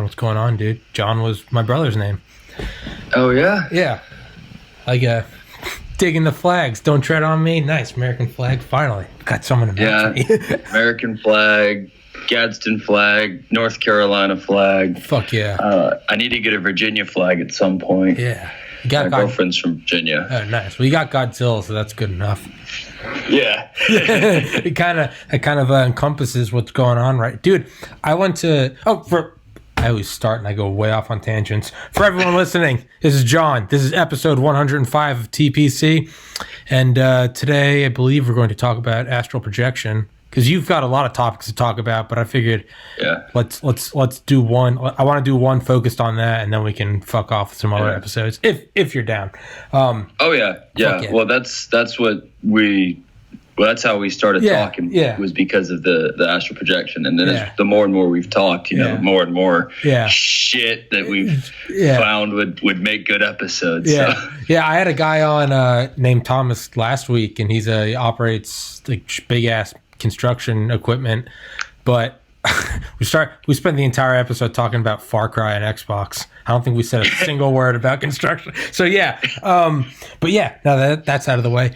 what's going on, dude? John was my brother's name. Oh, yeah? Yeah. Digging the flags. Don't tread on me. Nice. American flag. Finally. Got someone to match me. American flag, Gadsden flag, North Carolina flag. Fuck yeah. I need to get a Virginia flag at some point. Yeah. My girlfriend's from Virginia. Oh, nice. Well, you got Godzilla, so that's good enough. Yeah. It kind of encompasses what's going on, right? Dude, I went to... I always start and I go way off on tangents. For everyone listening, this is John. This is episode 105 of TPC. And today, I believe we're going to talk about astral projection. Because you've got a lot of topics to talk about, but I figured let's do one. I want to do one focused on that, and then we can fuck off with some other episodes if you're down. Yeah. Well, that's how we started talking. Yeah. Was because of the astral projection, and then the more and more we've talked, more and more shit that we've found would make good episodes. Yeah, so. Yeah. I had a guy on named Thomas last week, and he operates like big ass construction equipment, but we spent the entire episode talking about Far Cry and Xbox. I don't think we said a single word about construction. So but now that's out of the way.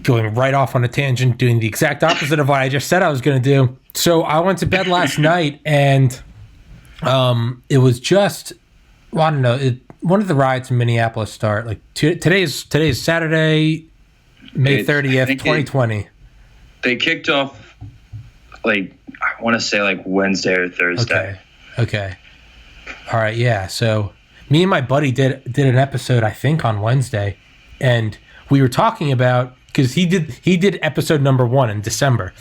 Going right off on a tangent, doing the exact opposite of what I just said I was going to do. So I went to bed last night, and it was just, well, I don't know, one of the riots in Minneapolis start. Like today's Saturday, May 30th, 2020. They kicked off, I want to say Wednesday or Thursday. Okay. All right, yeah. So me and my buddy did an episode, I think, on Wednesday, and we were talking about, because he did episode number 1 in December,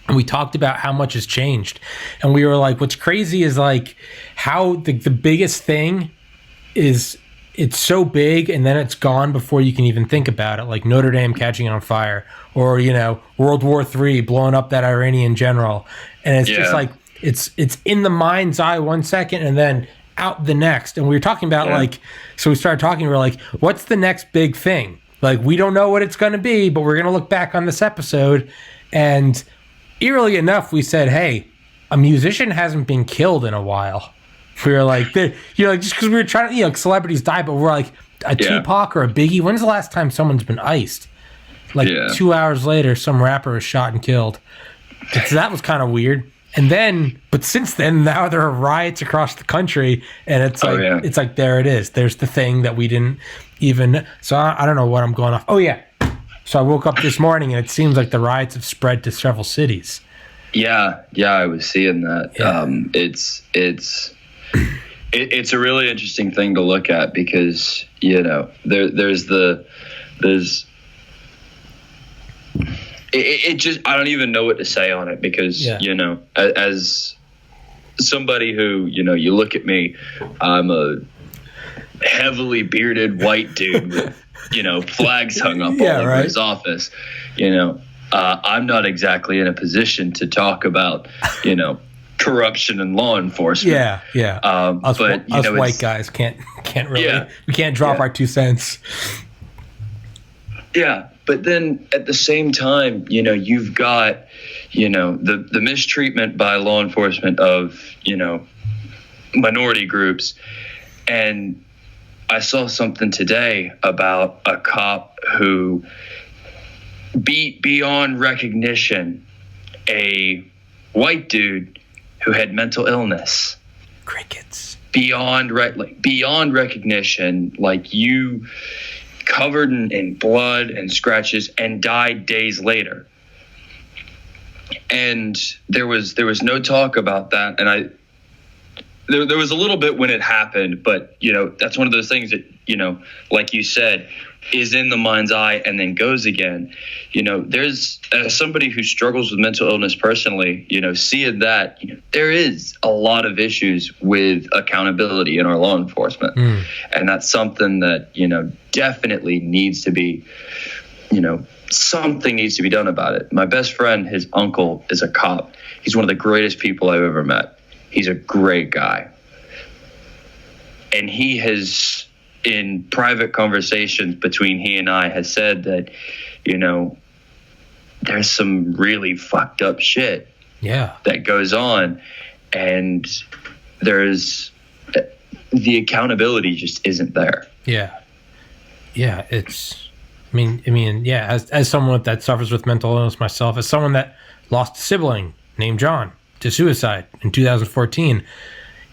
and we talked about how much has changed, and we were like, what's crazy is how the biggest thing is, it's so big and then it's gone before you can even think about it, like Notre Dame catching on fire, or World War III blowing up that Iranian general, and it's just it's in the mind's eye 1 second and then out the next. And we were talking about so we started talking, we were like, what's the next big thing? We don't know what it's going to be, but we're going to look back on this episode, and eerily enough, we said, hey, a musician hasn't been killed in a while. We were like, just because we were trying to, celebrities die, but we're like, a Tupac or a Biggie, when's the last time someone's been iced? 2 hours later, some rapper was shot and killed. So that was kind of weird. And then, but since then, now there are riots across the country, and it's it's like, there it is. There's the thing that we didn't even, so I don't know what I'm going off. Oh, yeah. So I woke up this morning, and it seems like the riots have spread to several cities. Yeah, I was seeing that. Yeah. It's a really interesting thing to look at, because there's it just, I don't even know what to say on it, because as somebody who you look at me, I'm a heavily bearded white dude with flags hung up all over his office. I'm not exactly in a position to talk about corruption in law enforcement. Us white guys can't really, we can't drop our 2 cents. But then at the same time, you've got the mistreatment by law enforcement of minority groups. And I saw something today about a cop who beat beyond recognition a white dude who had mental illness. Crickets. Beyond recognition, you covered in blood and scratches, and died days later. And there was no talk about that. And there was a little bit when it happened, but that's one of those things that like you said, is in the mind's eye and then goes again. There's somebody who struggles with mental illness personally, seeing that, there is a lot of issues with accountability in our law enforcement. And that's something that, definitely needs to be, something needs to be done about it. My best friend, his uncle, is a cop. He's one of the greatest people I've ever met. He's a great guy. And he has, in private conversations between he and I, has said that, there's some really fucked up shit that goes on. And there's the accountability just isn't there. Yeah. It's, I mean, yeah, as someone that suffers with mental illness myself, as someone that lost a sibling named John to suicide in 2014.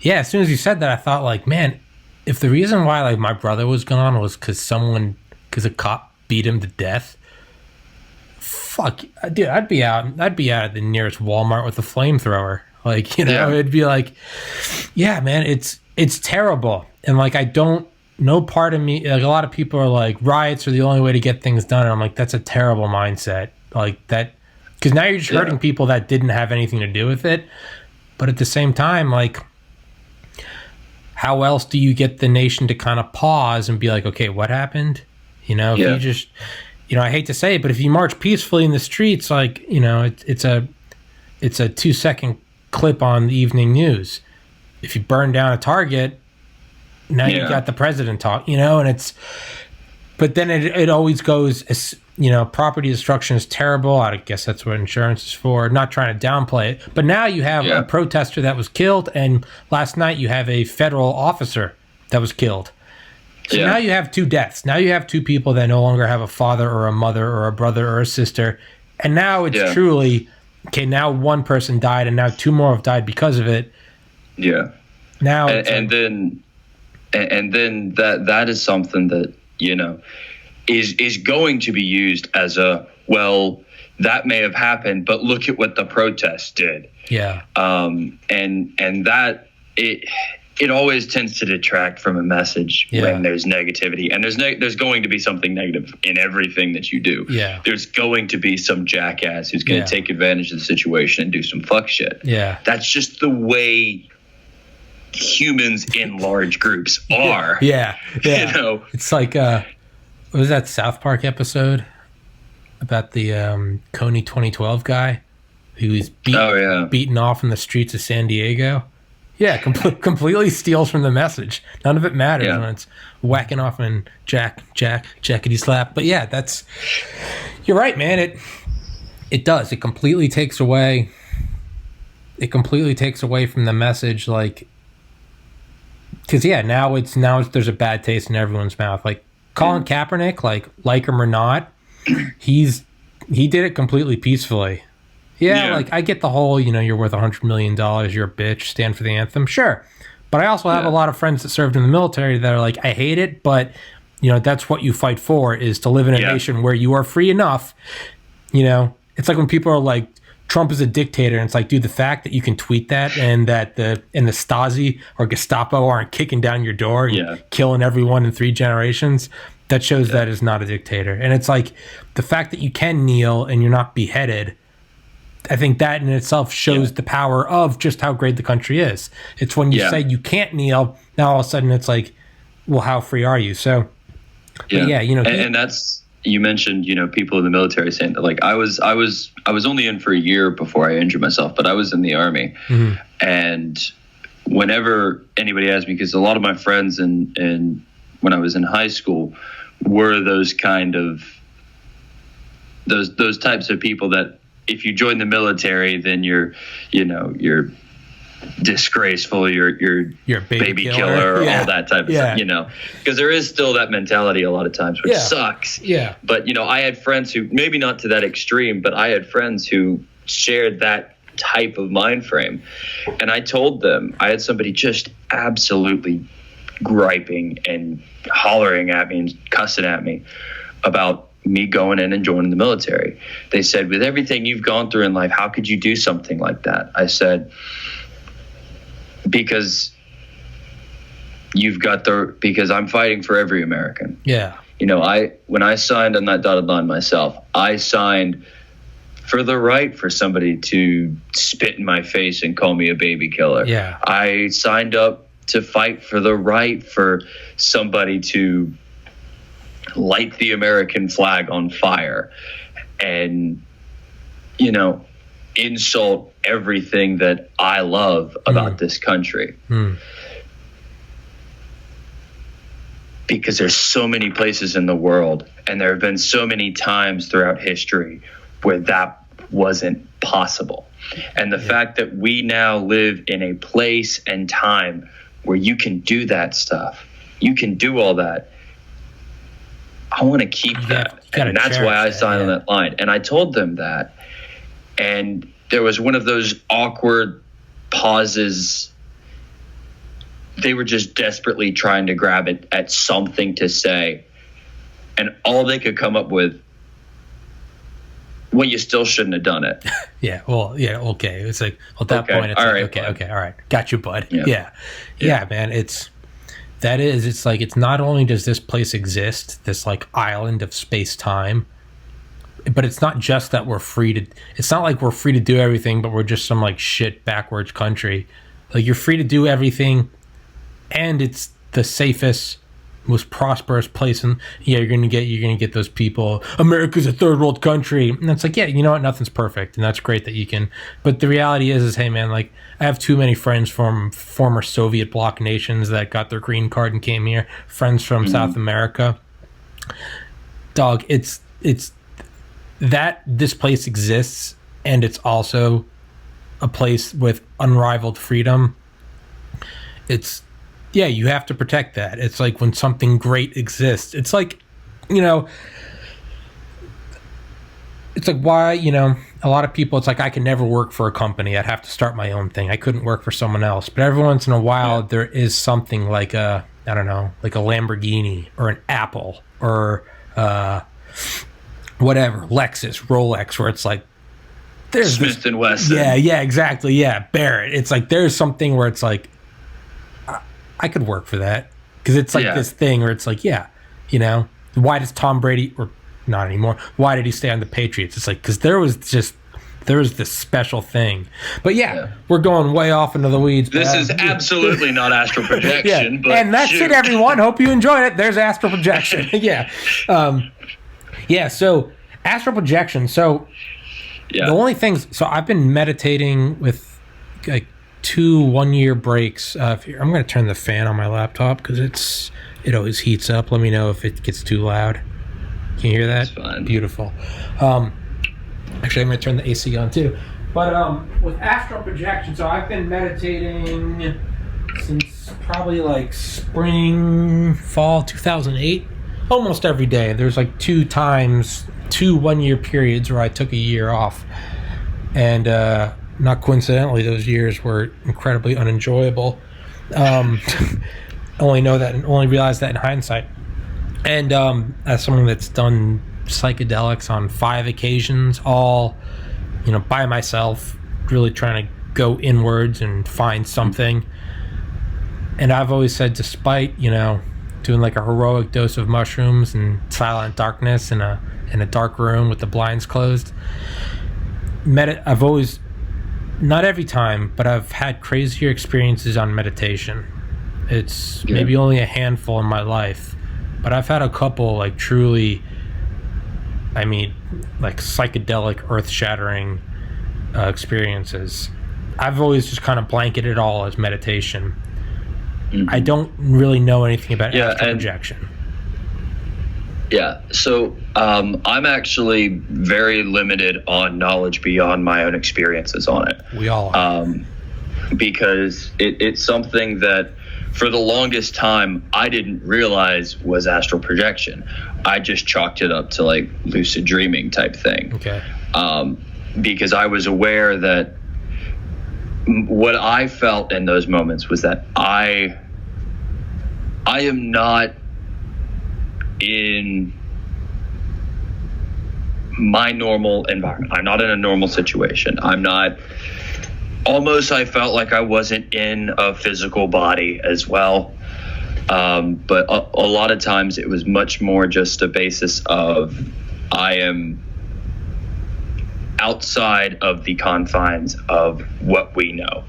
Yeah. As soon as you said that, I thought like, man, if the reason why like my brother was gone was because a cop beat him to death, fuck, dude, I'd be out at the nearest Walmart with a flamethrower. Like, it'd be like, yeah, man, it's terrible. And like, no part of me, like a lot of people are like, riots are the only way to get things done. And I'm like, that's a terrible mindset. Like that, because now you're just hurting people that didn't have anything to do with it. But at the same time, like, how else do you get the nation to kind of pause and be like, okay, what happened? If you just, I hate to say it, but if you march peacefully in the streets, like, it's a 2-second clip on the evening news. If you burn down a Target, now you got the president talk, and but then it always goes, as, property destruction is terrible. I guess that's what insurance is for. Not trying to downplay it, but now you have a protester that was killed, and last night you have a federal officer that was killed. So now you have 2 deaths. Now you have 2 people that no longer have a father or a mother or a brother or a sister, and now it's truly okay. Now 1 person died, and now 2 more have died because of it. Yeah. Now and then that is something that is going to be used as a, well, that may have happened, but look at what the protests did. Yeah. And that it always tends to detract from a message when there's negativity, and there's going to be something negative in everything that you do. Yeah. There's going to be some jackass who's going to take advantage of the situation and do some fuck shit. Yeah. That's just the way humans in large groups are. Yeah. It's like what was that South Park episode about the Coney 2012 guy who was beaten off in the streets of San Diego? Yeah, completely steals from the message. None of it matters when it's whacking off and jackety slap. But yeah, you're right, man. It does. It completely takes away from the message, like, because now there's a bad taste in everyone's mouth. Like Colin Kaepernick, like him or not, he did it completely peacefully. Yeah, like I get the whole, you're worth $100 million, you're a bitch, stand for the anthem, sure. But I also have a lot of friends that served in the military that are like, I hate it, but that's what you fight for, is to live in a nation where you are free enough. It's like when people are like, Trump is a dictator, and it's like, dude, the fact that you can tweet that and that the Stasi or Gestapo aren't kicking down your door and killing everyone in 3 generations, that shows that is not a dictator. And it's like the fact that you can kneel and you're not beheaded, I think that in itself shows the power of just how great the country is. It's when you say you can't kneel, now all of a sudden it's like, well, how free are you? So, and that's, you mentioned, people in the military saying that, like, I was only in for a year before I injured myself, but I was in the Army. Mm-hmm. And whenever anybody asked me, because a lot of my friends and when I was in high school were those kind of those types of people that if you join the military, then you're disgraceful, you're baby killer or all that type of stuff, because there is still that mentality a lot of times, which sucks. Yeah. But, I had friends who, maybe not to that extreme, but I had friends who shared that type of mind frame. And I told them, I had somebody just absolutely griping and hollering at me and cussing at me about me going in and joining the military. They said, with everything you've gone through in life, how could you do something like that? I said, because I'm fighting for every American. Yeah. When I signed on that dotted line myself, I signed for the right for somebody to spit in my face and call me a baby killer. Yeah. I signed up to fight for the right for somebody to light the American flag on fire and, insult everything that I love about this country. Because there's so many places in the world, and there have been so many times throughout history where that wasn't possible. And the fact that we now live in a place and time where you can do that stuff, you can do all that, I want to keep that. And that's why I signed on that line. And I told them that. And there was one of those awkward pauses. They were just desperately trying to grab it at something to say. And all they could come up with, well, you still shouldn't have done it. Okay. It's like, well, at that point, it's all like, right, okay, all right. Got you, bud. Yeah. Yeah, man. It's like, it's not only does this place exist, this like island of space-time, but it's not just that it's not like we're free to do everything, but we're just some like shit backwards country. Like, you're free to do everything, and it's the safest, most prosperous place. And you're gonna get those people, America's a third world country, and it's like, you know what, nothing's perfect, and that's great that you can. But the reality is hey man, like, I have too many friends from former Soviet bloc nations that got their green card and came here, friends from South America. Dog, it's that this place exists, and it's also a place with unrivaled freedom. You have to protect that. It's like when something great exists. It's like, it's like why, a lot of people, it's like, I can never work for a company. I'd have to start my own thing. I couldn't work for someone else. But every once in a while, there is something like I don't know, like a Lamborghini or an Apple or whatever, Lexus, Rolex, where it's like, there's Smith and Wesson. Yeah, exactly. Yeah, Barrett. It's like, there's something where it's like, I could work for that, because it's like this thing where it's like, why does Tom Brady, or not anymore, why did he stay on the Patriots? It's like, because there was this special thing. But we're going way off into the weeds. This is absolutely not astral projection. But and that's it, everyone. Hope you enjoyed it. There's astral projection. So astral projection. So the only things, so I've been meditating with like 2 1-year breaks. I'm going to turn the fan on my laptop because it always heats up. Let me know if it gets too loud. Can you hear that? That's fine. Beautiful. Actually, I'm going to turn the AC on too. But with astral projection, so I've been meditating since probably like spring, fall 2008, almost every day. There's like 2 1-year periods where I took a year off. And not coincidentally, those years were incredibly unenjoyable. Only realize that in hindsight. And as someone that's done psychedelics on 5 occasions, all by myself, really trying to go inwards and find something. And I've always said, despite doing like a heroic dose of mushrooms and silent darkness in a dark room with the blinds closed, I've always, not every time, but I've had crazier experiences on meditation. It's maybe only a handful in my life, but I've had a couple like truly, like psychedelic, earth-shattering experiences. I've always just kind of blanketed it all as meditation. Mm-hmm. I don't really know anything about astral projection. So I'm actually very limited on knowledge beyond my own experiences on it. We all are. Because it's something that for the longest time I didn't realize was astral projection. I just chalked it up to like lucid dreaming type thing. Okay. Because I was aware that what I felt in those moments was that I am not in my normal environment. I'm not in a normal situation. I felt like I wasn't in a physical body as well. But a lot of times it was much more just a basis of I am outside of the confines of what we know,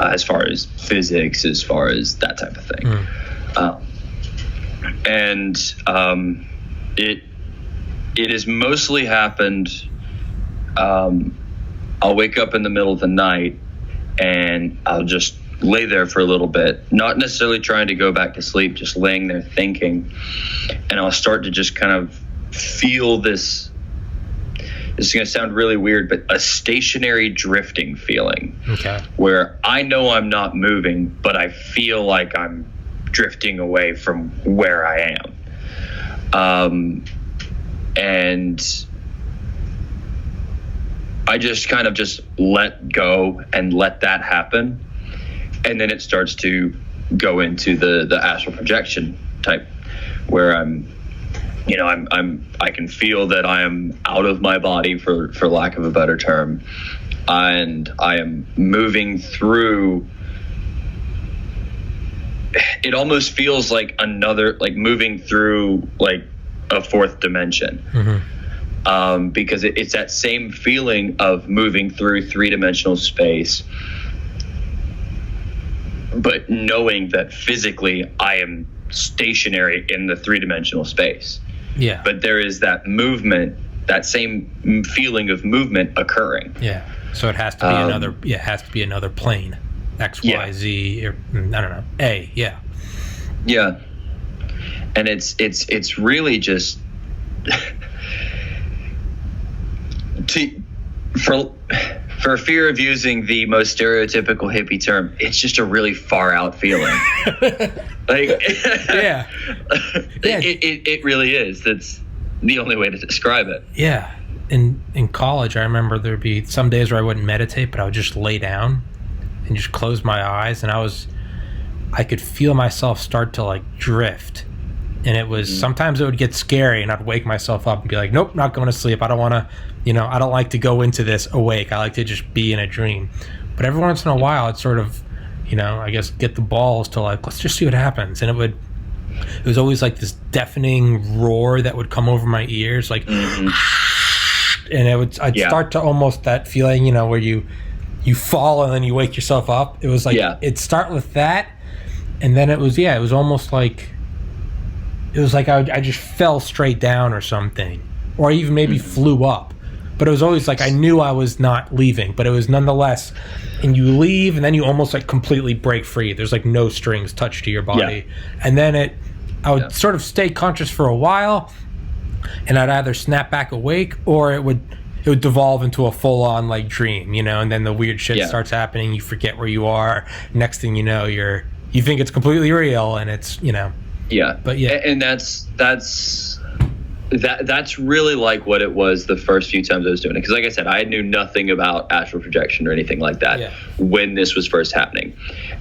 as far as physics, as far as that type of thing. It has mostly happened. I'll wake up in the middle of the night and I'll just lay there for a little bit, not necessarily trying to go back to sleep, just laying there thinking. And I'll start to just kind of feel this this is going to sound really weird, but a stationary drifting feeling. Okay. Where I know I'm not moving, but I feel like I'm drifting away from where I am. And I just kind of just let go and let that happen. And then it starts to go into the astral projection type, where I can feel that I am out of my body, for lack of a better term, and I am moving through. It almost feels like moving through like a fourth dimension. Mm-hmm. Because it's that same feeling of moving through three-dimensional space, but knowing that physically I am stationary in the three-dimensional space. Yeah. But there is that movement, that same feeling of movement occurring. Yeah. So it has to be another. Yeah, it has to be another plane, X, Y, Z, or I don't know, A. Yeah. Yeah. And it's really just for fear of using the most stereotypical hippie term, it's just a really far out feeling. Like, yeah. It really is. That's the only way to describe it. Yeah. In college, I remember there'd be some days where I wouldn't meditate, but I would just lay down and just close my eyes, and I could feel myself start to like drift. And it was, sometimes it would get scary, and I'd wake myself up and be like, nope, not going to sleep. I don't want to, I don't like to go into this awake. I like to just be in a dream. But every once in a while, I'd sort of, I guess get the balls to like, let's just see what happens. And it was always like this deafening roar that would come over my ears, like, and I'd start to almost that feeling, where you fall and then you wake yourself up. It was like, it'd start with that. And then it was almost like, I just fell straight down or something, or I even maybe flew up. But it was always like I knew I was not leaving, but it was nonetheless. And you leave, and then you almost like completely break free. There's like no strings touched to your body, and then I would sort of stay conscious for a while, and I'd either snap back awake, or it would devolve into a full on like dream, and then the weird shit starts happening. You forget where you are. Next thing you know, you think it's completely real, and it's Yeah, but and that's really like what it was the first few times I was doing it. Because like I said, I knew nothing about astral projection or anything like that when this was first happening.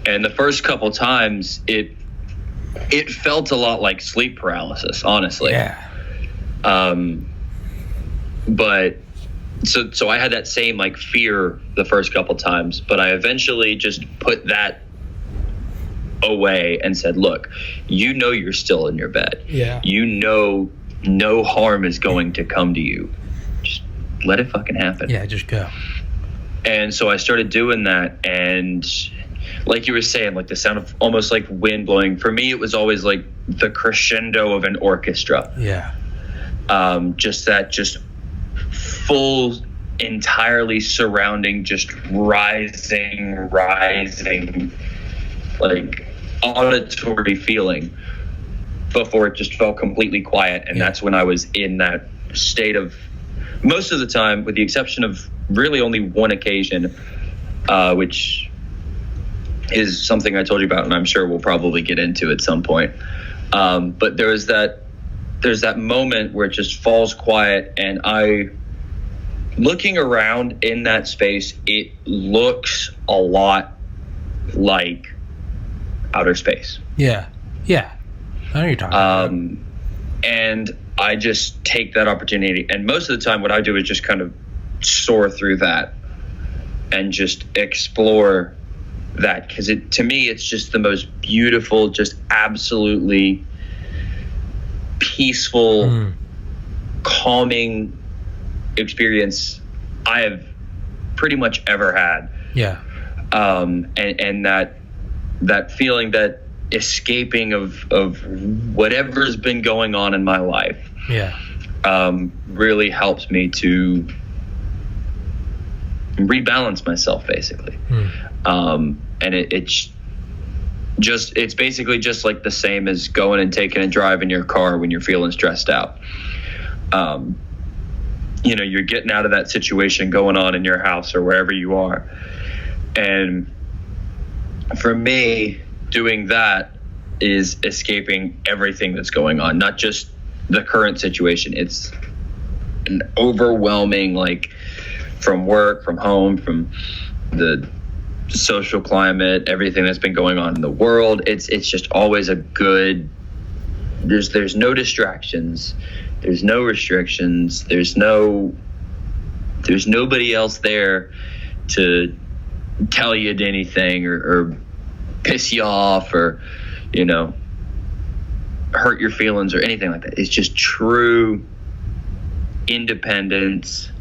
And the first couple times, it felt a lot like sleep paralysis, honestly. Yeah. But so I had that same like fear the first couple times, but I eventually just put that away and said, look, you're still in your bed. Yeah. No harm is going to come to you. Just let it fucking happen. Yeah, just go. And so I started doing that, and like you were saying, like the sound of almost like wind blowing. For me, it was always like the crescendo of an orchestra. Yeah. Just full, entirely surrounding, just rising, like auditory feeling, before it just felt completely quiet. And that's when I was in that state of, most of the time, with the exception of really only one occasion, which is something I told you about, and I'm sure we'll probably get into at some point. But there's that moment where it just falls quiet, and looking around in that space, it looks a lot like outer space. Yeah. I know you're talking about. And I just take that opportunity, and most of the time what I do is just kind of soar through that and just explore that, because to me it's just the most beautiful, just absolutely peaceful, calming experience I have pretty much ever had. Yeah. And that feeling, that escaping of whatever's been going on in my life, really helps me to rebalance myself, basically. And it's basically just like the same as going and taking a drive in your car when you're feeling stressed out. you're getting out of that situation going on in your house or wherever you are. And for me, doing that is escaping everything that's going on, not just the current situation. It's an overwhelming, like, from work, from home, from the social climate, everything that's been going on in the world. It's just always a good, there's no distractions, there's no restrictions, there's nobody else there to tell you anything or piss you off or hurt your feelings or anything like that. It's just true independence,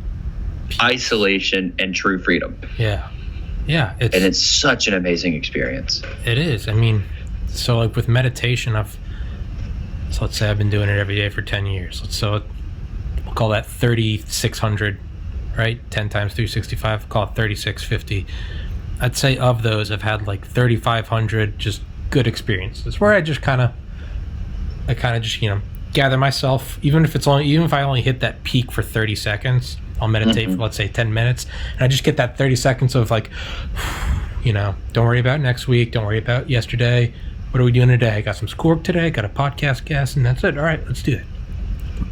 isolation, and true freedom. Yeah. And it's such an amazing experience. It is. I mean, so like with meditation, so let's say I've been doing it every day for 10 years. So we'll call that 3,600, right? 10 times 365, call it 3,650. I'd say of those, I've had like 3,500 just good experiences where I kind of just, gather myself, even if I only hit that peak for 30 seconds, I'll meditate for, let's say, 10 minutes, and I just get that 30 seconds of like, don't worry about next week, don't worry about yesterday, what are we doing today? I got some schoolwork today, got a podcast guest, and that's it. All right, let's do it.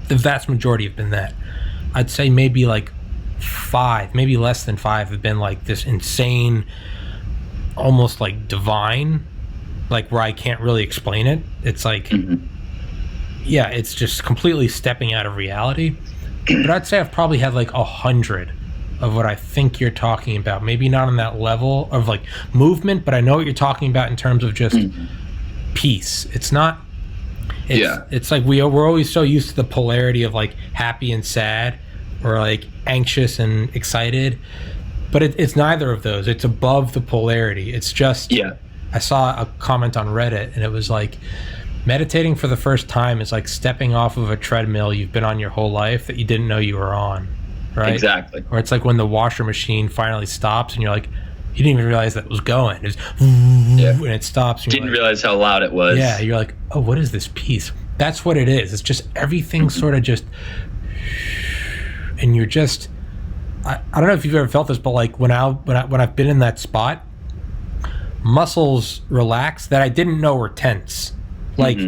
The vast majority have been that. I'd say maybe like 5, maybe less than 5 have been like this insane, almost like divine, like where I can't really explain it. It's like, it's just completely stepping out of reality. But I'd say I've probably had like 100 of what I think you're talking about. Maybe not on that level of like movement, but I know what you're talking about in terms of just peace. It's not. It's like we're always so used to the polarity of like happy and sad, or like anxious and excited, but it's neither of those. It's above the polarity. It's just. I saw a comment on Reddit, and it was like, meditating for the first time is like stepping off of a treadmill you've been on your whole life that you didn't know you were on, right? Exactly. Or it's like when the washer machine finally stops and you're like, you didn't even realize that it was going. It's and it stops. And didn't realize how loud it was. Yeah, you're like, oh, what is this peace? That's what it is. It's just everything sort of just, and you're just, I don't know if you've ever felt this, but like when I've been in that spot, muscles relax that I didn't know were tense. Like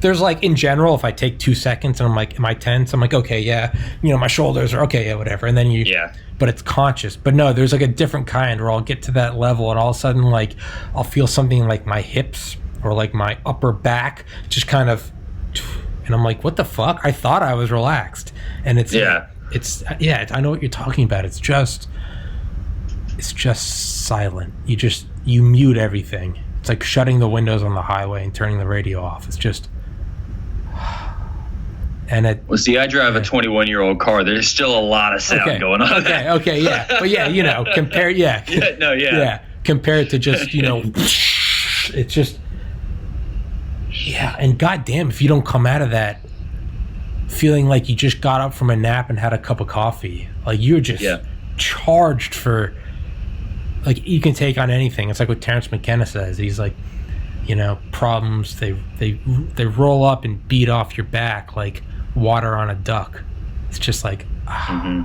there's like in general, if I take 2 seconds and I'm like, am I tense? I'm like, okay, yeah, my shoulders are okay, yeah, whatever. And then but it's conscious. But no, there's like a different kind where I'll get to that level and all of a sudden like I'll feel something like my hips or like my upper back just kind of, and I'm like, what the fuck? I thought I was relaxed. And it's I know what you're talking about. It's just silent. You mute everything. It's like shutting the windows on the highway and turning the radio off. It's just, and it. Well, see, I drive a 21-year-old car. There's still a lot of sound going on. Okay, yeah, but yeah, compare, compare it to just, it's just, and goddamn, if you don't come out of that feeling like you just got up from a nap and had a cup of coffee, like you're just charged for. Like you can take on anything. It's like what Terrence McKenna says. He's like, problems they roll up and beat off your back like water on a duck. It's just like, and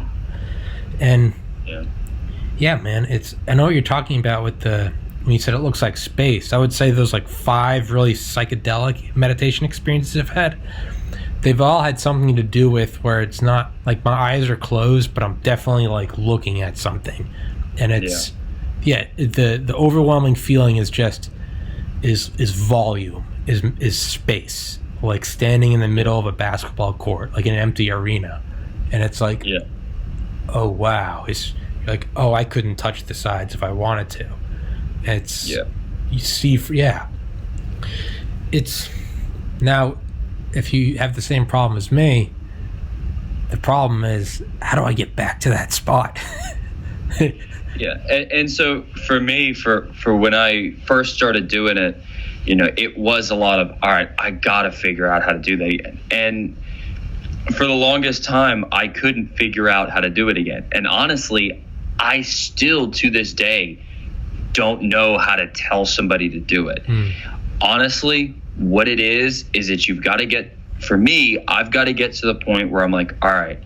man, I know what you're talking about with when you said it looks like space. I would say those like 5 really psychedelic meditation experiences I've had. They've all had something to do with where it's not like my eyes are closed, but I'm definitely like looking at something, and it's. The overwhelming feeling is just is volume, is space, like standing in the middle of a basketball court, like an empty arena, and it's like, oh wow, you're like, oh, I couldn't touch the sides if I wanted to. It's you see, it's now if you have the same problem as me, the problem is how do I get back to that spot? Yeah, and so for me, for when I first started doing it, it was a lot of, all right, I got to figure out how to do that again. And for the longest time, I couldn't figure out how to do it again. And honestly, I still, to this day, don't know how to tell somebody to do it. Honestly, what it is that you've got to get, for me, I've got to get to the point where I'm like, all right,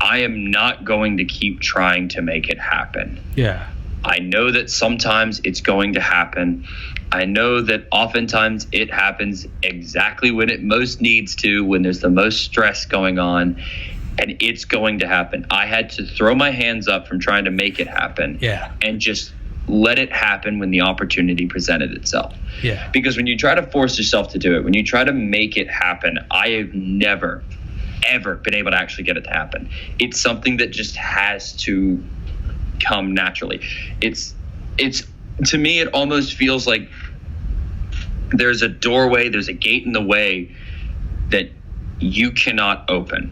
I am not going to keep trying to make it happen. Yeah. I know that sometimes it's going to happen. I know that oftentimes it happens exactly when it most needs to, when there's the most stress going on, and it's going to happen. I had to throw my hands up from trying to make it happen, and just let it happen when the opportunity presented itself. Yeah. Because when you try to force yourself to do it, when you try to make it happen, I have never, ever been able to actually get it to happen. It's something that just has to come naturally. It's to me, it almost feels like there's a doorway, there's a gate in the way that you cannot open.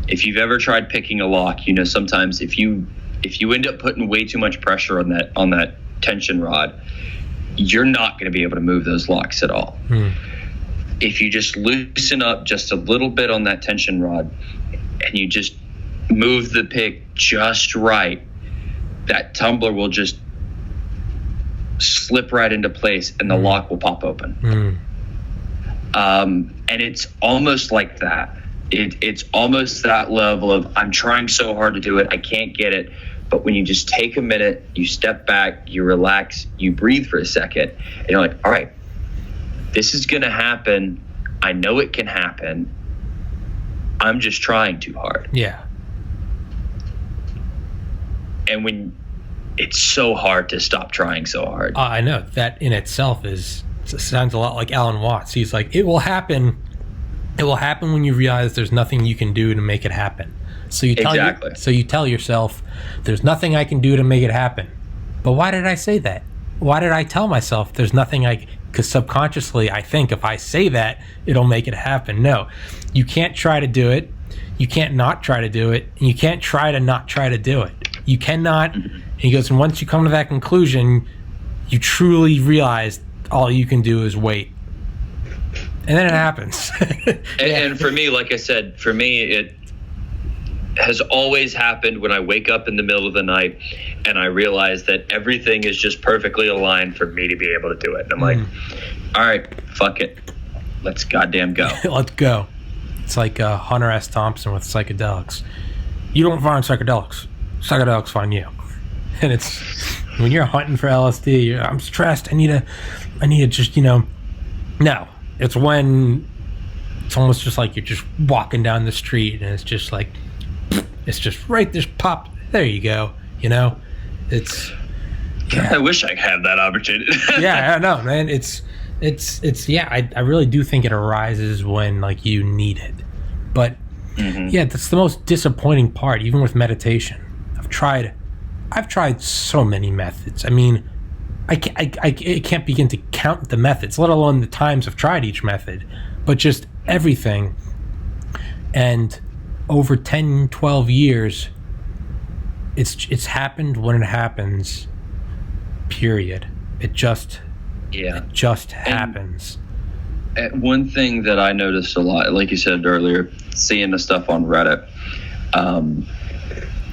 If you've ever tried picking a lock, you know, sometimes if you end up putting way too much pressure on that tension rod, you're not going to be able to move those locks at all. If you just loosen up just a little bit on that tension rod and you just move the pick just right, that tumbler will just slip right into place and the lock will pop open. And it's almost like that. It's almost that level of, I'm trying so hard to do it, I can't get it. But when you just take a minute, you step back, you relax, you breathe for a second, and you're like, all right, this is going to happen. I know it can happen. I'm just trying too hard. Yeah. And when it's so hard to stop trying so hard. I know. That in itself sounds a lot like Alan Watts. He's like, it will happen. It will happen when you realize there's nothing you can do to make it happen. So you tell yourself, there's nothing I can do to make it happen. But why did I say that? Why did I tell myself there's nothing because subconsciously I think if I say that, it'll make it happen. No, you can't try to do it. You can't not try to do it. And you can't try to not try to do it. You cannot. And he goes, and once you come to that conclusion, you truly realize all you can do is wait. And then it happens. And for me, like I said, it has always happened when I wake up in the middle of the night and I realize that everything is just perfectly aligned for me to be able to do it. And I'm like, all right, fuck it. Let's goddamn go. Let's go. It's like Hunter S. Thompson with psychedelics. You don't find psychedelics. Psychedelics find you. And it's when you're hunting for LSD, I'm stressed. I need to just, no. It's when it's almost just like you're just walking down the street and it's just like, it's just right there, pop. There you go. It's. Yeah. I wish I had that opportunity. Yeah, I know, man. It's I really do think it arises when like you need it. But yeah, that's the most disappointing part, even with meditation. I've tried so many methods. I mean, I can't begin to count the methods, let alone the times I've tried each method, but just everything. And over 10, 12 years, it's happened when it happens, period. It just happens. And one thing that I noticed a lot, like you said earlier, seeing the stuff on Reddit,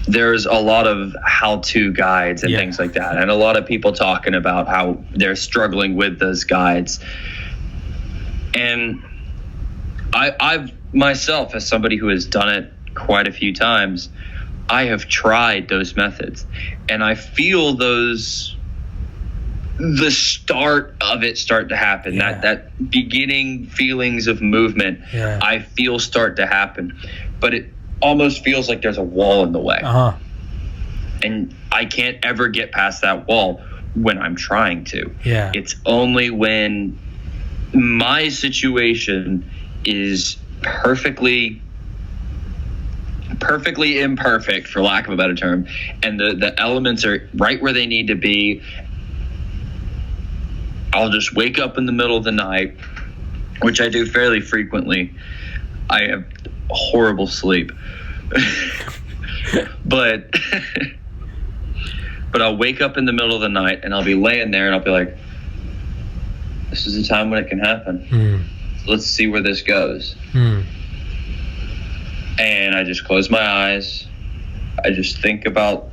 there's a lot of how-to guides and things like that, and a lot of people talking about how they're struggling with those guides. And I've myself, as somebody who has done it quite a few times, I have tried those methods, and I feel the start of it start to happen. That beginning feelings of movement, I feel start to happen, but it almost feels like there's a wall in the way. And I can't ever get past that wall when I'm trying to. It's only when my situation is perfectly imperfect, for lack of a better term, and the elements are right where they need to be. I'll just wake up in the middle of the night, which I do fairly frequently. I have horrible sleep. but I'll wake up in the middle of the night and I'll be laying there and I'll be like, this is the time when it can happen. Let's see where this goes. And I just close my eyes. I just think about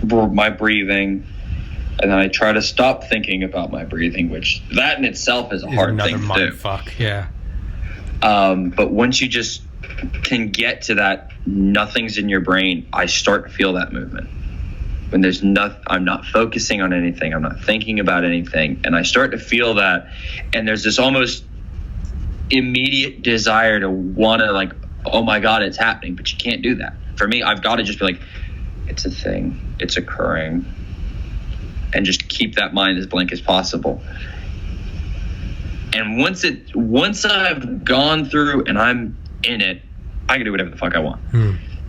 my breathing, and then I try to stop thinking about my breathing, which that in itself is a hard thing to do. Fuck, yeah. But once you just can get to that nothing's in your brain, I start to feel that movement. When there's nothing, I'm not focusing on anything, I'm not thinking about anything, and I start to feel that, and there's this almost immediate desire to want to, like, oh my God, it's happening, but you can't do that. For me, I've got to just be like, it's a thing, it's occurring, and just keep that mind as blank as possible. And once I've gone through and I'm in it, I can do whatever the fuck I want.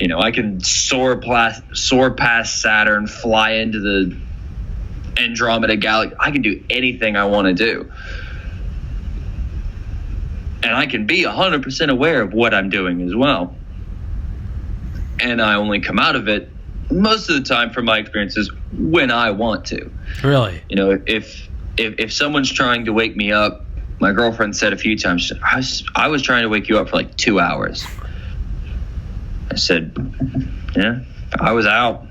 You know, I can soar past Saturn, fly into the Andromeda Galaxy. I can do anything I want to do. And I can be 100% aware of what I'm doing as well. And I only come out of it most of the time, from my experiences, when I want to. Really? You know, if someone's trying to wake me up, my girlfriend said a few times, I was trying to wake you up for like 2 hours. I said, yeah, I was out.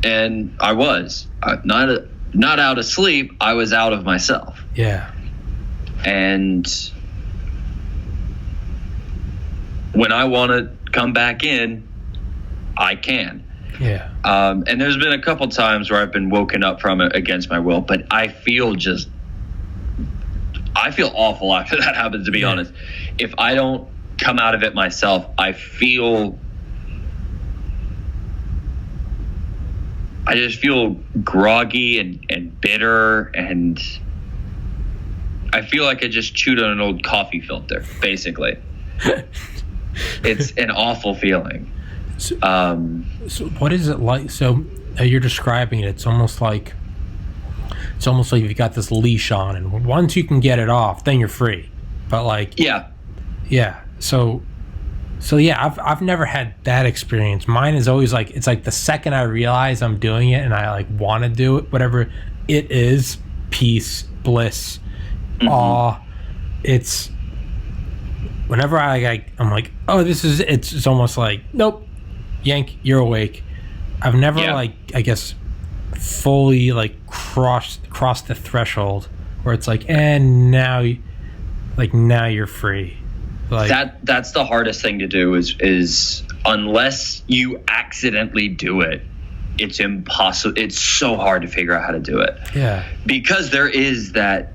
And I was. Not out of sleep, I was out of myself. Yeah. And when I want to come back in, I can. Yeah. And there's been a couple times where I've been woken up from it against my will, but I feel awful after that happens, to be honest. If I don't come out of it myself, I just feel groggy and bitter, and I feel like I just chewed on an old coffee filter, basically. It's an awful feeling. So what is it like? So you're describing it. It's almost like you've got this leash on, and once you can get it off, then you're free. But like, yeah. So yeah, I've never had that experience. Mine is always like, it's like the second I realize I'm doing it and I like want to do it, whatever it is, peace, bliss, awe. It's whenever I'm like, oh, this is, it's almost like, nope, yank, you're awake. I've never like, I guess, fully like crossed the threshold where it's like, and now you're free. Like, that's the hardest thing to do is unless you accidentally do it, it's impossible. It's so hard to figure out how to do it. Yeah. Because there is that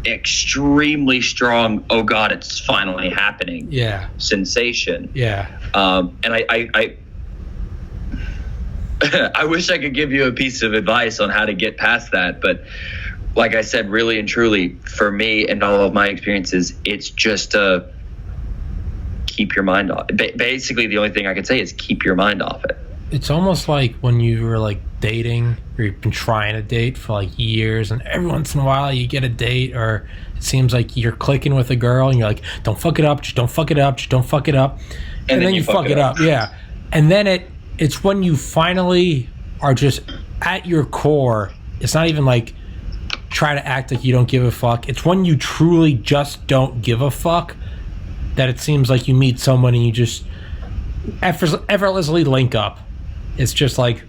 extremely strong, oh God, it's finally happening. Yeah. Sensation. Yeah. And I I wish I could give you a piece of advice on how to get past that, but like I said, really and truly, for me and all of my experiences, it's just to keep your mind off. Basically, the only thing I could say is keep your mind off it. It's almost like when you were like dating, or you've been trying to date for like years, and every once in a while you get a date, or it seems like you're clicking with a girl and you're like, don't fuck it up, just don't fuck it up, just don't fuck it up. And then you fuck it up. Yeah. And then it's when you finally are just at your core, it's not even like try to act like you don't give a fuck. It's when you truly just don't give a fuck that it seems like you meet someone and you just effortlessly link up. It's just like,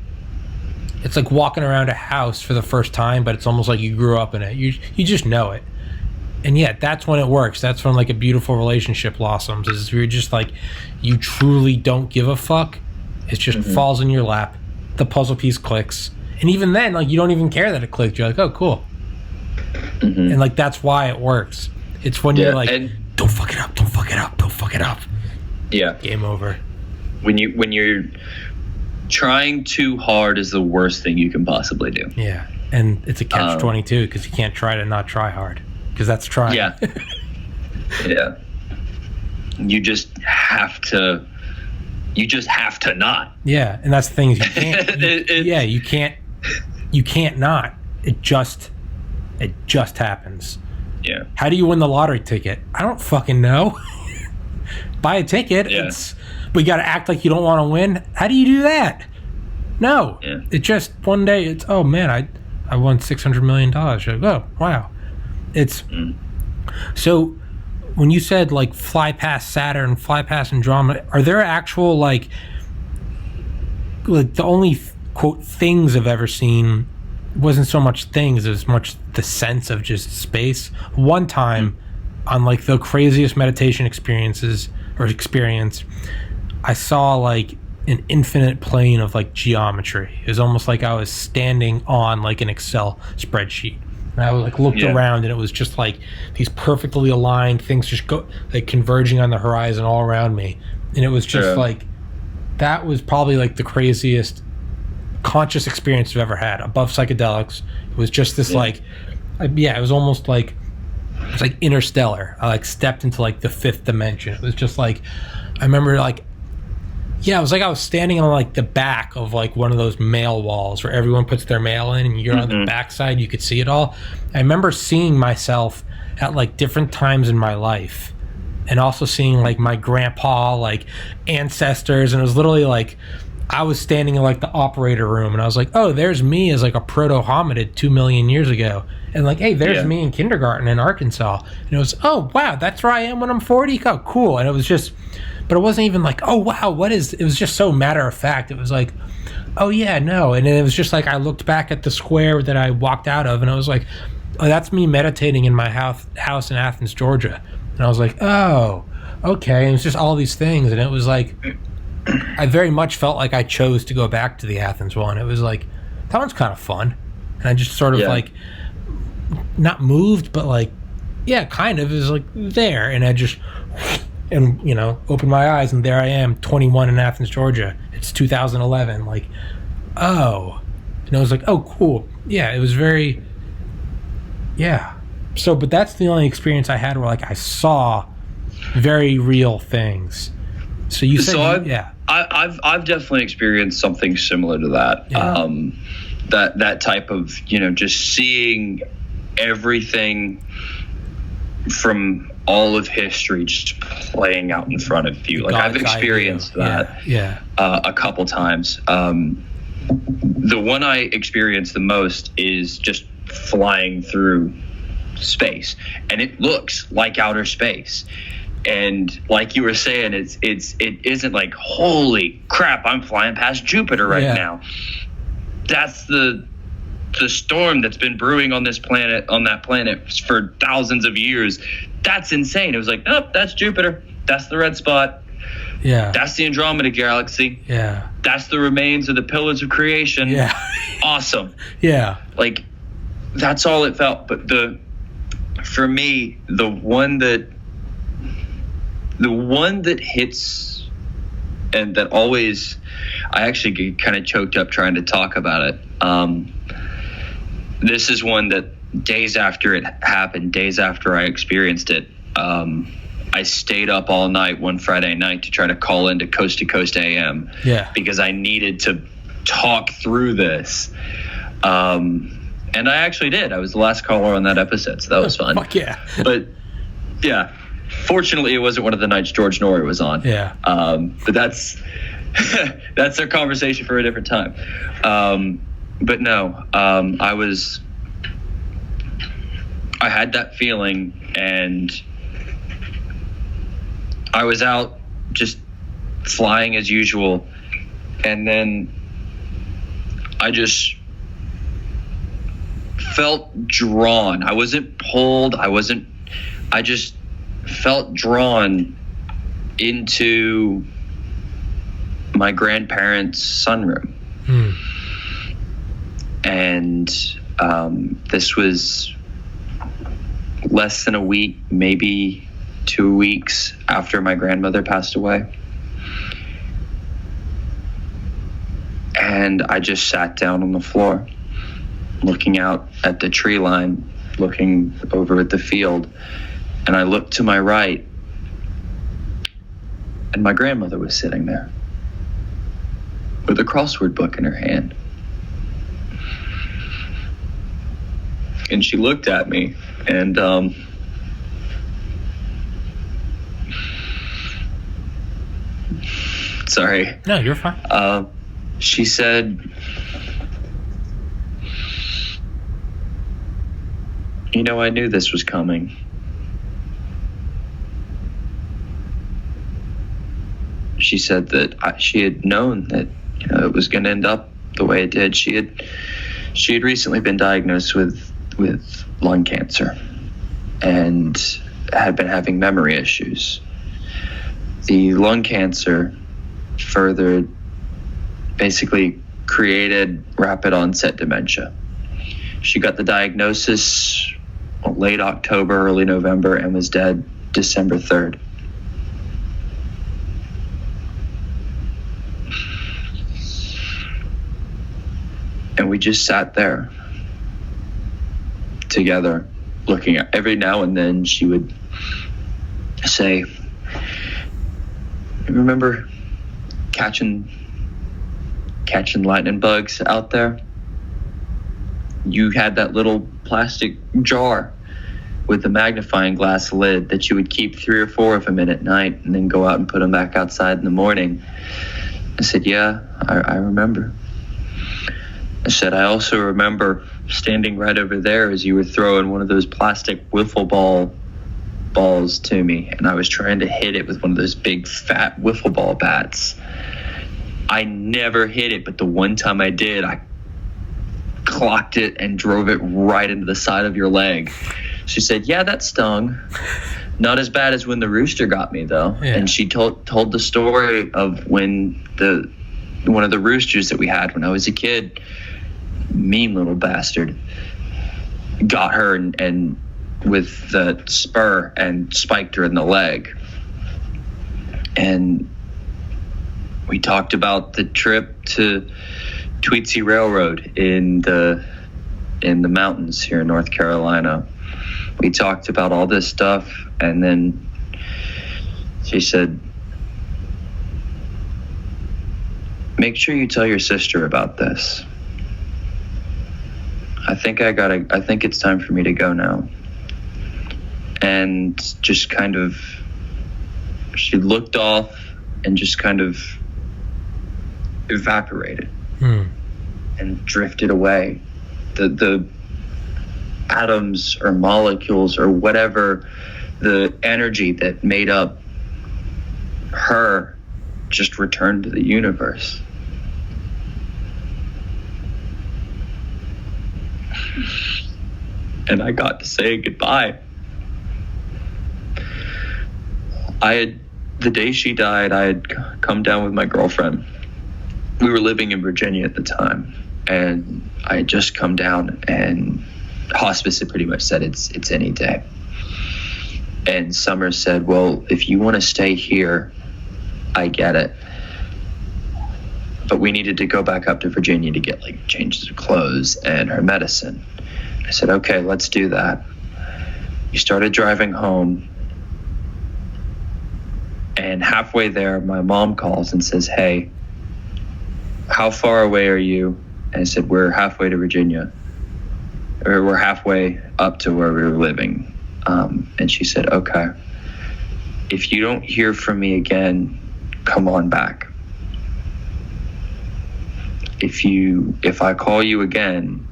it's like walking around a house for the first time, but it's almost like you grew up in it. You just know it. And yeah, that's when it works. That's when like a beautiful relationship blossoms, is you're just like, you truly don't give a fuck. It just falls in your lap. The puzzle piece clicks. And even then, like, you don't even care that it clicked. You're like, oh, cool. And like, that's why it works. It's when you're like, don't fuck it up, don't fuck it up, don't fuck it up. Yeah. Game over. When you're trying too hard is the worst thing you can possibly do. Yeah. And it's a catch-22 because you can't try to not try hard, because that's trying. Yeah. Yeah. You just have to not. Yeah. And that's the thing, is you can't, you can't not. It just happens. Yeah. How do you win the lottery ticket? I don't fucking know. Buy a ticket. Yeah. We got to act like you don't want to win. How do you do that? No. Yeah. It just, one day, it's, oh man, I won $600 million. You're like, oh, wow. It's, so when you said like fly past Saturn, fly past Andromeda, are there actual like the only quote things I've ever seen wasn't so much things as much the sense of just space. One time on like the craziest meditation experiences or experience, I saw like an infinite plane of like geometry. It was almost like I was standing on like an Excel spreadsheet. And I like looked around, and it was just like these perfectly aligned things just go like converging on the horizon all around me. And it was just like, that was probably like the craziest conscious experience I've ever had, above psychedelics. It was just this like, it was almost like, it's like interstellar. I like stepped into like the fifth dimension. It was just like, I remember like, it was like I was standing on like the back of like one of those mail walls where everyone puts their mail in, and you're on the backside, you could see it all. I remember seeing myself at like different times in my life, and also seeing like my grandpa, like ancestors, and it was literally like I was standing in like the operator room, and I was like, oh, there's me as like a proto-hominid 2 million years ago, and like, hey, there's me in kindergarten in Arkansas, and it was, oh wow, that's where I am when I'm 40. Oh, cool. And it was just, but it wasn't even like, oh wow, it was just so matter of fact. It was like, oh yeah, no. And then it was just like, I looked back at the square that I walked out of, and I was like, oh, that's me meditating in my house in Athens, Georgia. And I was like, oh, okay. And it was just all these things, and it was like, I very much felt like I chose to go back to the Athens one. It was like, that one's kind of fun. And I just sort of like, not moved, but like, kind of, it was like there. And I just, and opened my eyes, and there I am, 21 in Athens, Georgia. It's 2011. Like, oh. And I was like, oh, cool. Yeah, it was very, So, but that's the only experience I had where like I saw very real things. So you said, I've definitely experienced something similar to that. That type of, just seeing everything from all of history just playing out in front of you. Like, I've experienced that a couple times. The one I experienced the most is just flying through space, and it looks like outer space. And like you were saying, it isn't like, holy crap, I'm flying past Jupiter right now. That's the storm that's been brewing on that planet for thousands of years. That's insane. It was like, oh, that's Jupiter. That's the red spot. Yeah. That's the Andromeda galaxy. Yeah. That's the remains of the pillars of creation. Yeah. Awesome. Yeah. Like, that's all it felt. But for me, the one that hits, and that always, I actually get kind of choked up trying to talk about it. This is one that days after it happened, days after I experienced it, I stayed up all night one Friday night to try to call into Coast to Coast AM. Because I needed to talk through this. And I actually did. I was the last caller on that episode, so that was fun. Fuck yeah. But fortunately, it wasn't one of the nights George Norrie was on. But that's a conversation for a different time. But no, I had that feeling, and I was out just flying as usual, and then I just felt drawn. I wasn't pulled. I just felt drawn into my grandparents' sunroom. And this was less than a week, maybe 2 weeks after my grandmother passed away. And I just sat down on the floor, looking out at the tree line, looking over at the field. And I looked to my right, and my grandmother was sitting there with a crossword book in her hand. And she looked at me, and sorry. No, you're fine. She said, I knew this was coming. She said that she had known that it was going to end up the way it did. She had recently been diagnosed with lung cancer and had been having memory issues. the lung cancer further basically created rapid onset dementia. She got the diagnosis late October, early November, and was dead December 3rd. And we just sat there together, looking at, every now and then she would say, remember catching lightning bugs out there? You had that little plastic jar with the magnifying glass lid that you would keep 3 or 4 of them in at night and then go out and put them back outside in the morning. I said, yeah, I remember. I said, I also remember standing right over there as you were throwing one of those plastic wiffle balls to me, and I was trying to hit it with one of those big fat wiffle ball bats. I never hit it, but the one time I did, I clocked it and drove it right into the side of your leg. She said, yeah, that stung. Not as bad as when the rooster got me, though. Yeah. And she told the story of when one of the roosters that we had when I was a kid, mean little bastard, got her and with the spur and spiked her in the leg. And we talked about the trip to Tweetsie Railroad in the mountains here in North Carolina. We talked about all this stuff, and then she said, make sure you tell your sister about this. I think it's time for me to go now. And just kind of, she looked off and just kind of evaporated and drifted away. The atoms or molecules or whatever, the energy that made up her just returned to the universe. And I got to say goodbye. The day she died, I had come down with my girlfriend. We were living in Virginia at the time, and I had just come down, and hospice had pretty much said it's any day. And Summer said, well, if you want to stay here, I get it. But we needed to go back up to Virginia to get like changes of clothes and her medicine. I said, okay, let's do that. We started driving home, and halfway there, my mom calls and says, hey, how far away are you? And I said, we're halfway to Virginia. Or we're halfway up to where we were living. And she said, okay, if you don't hear from me again, come on back. If I call you again,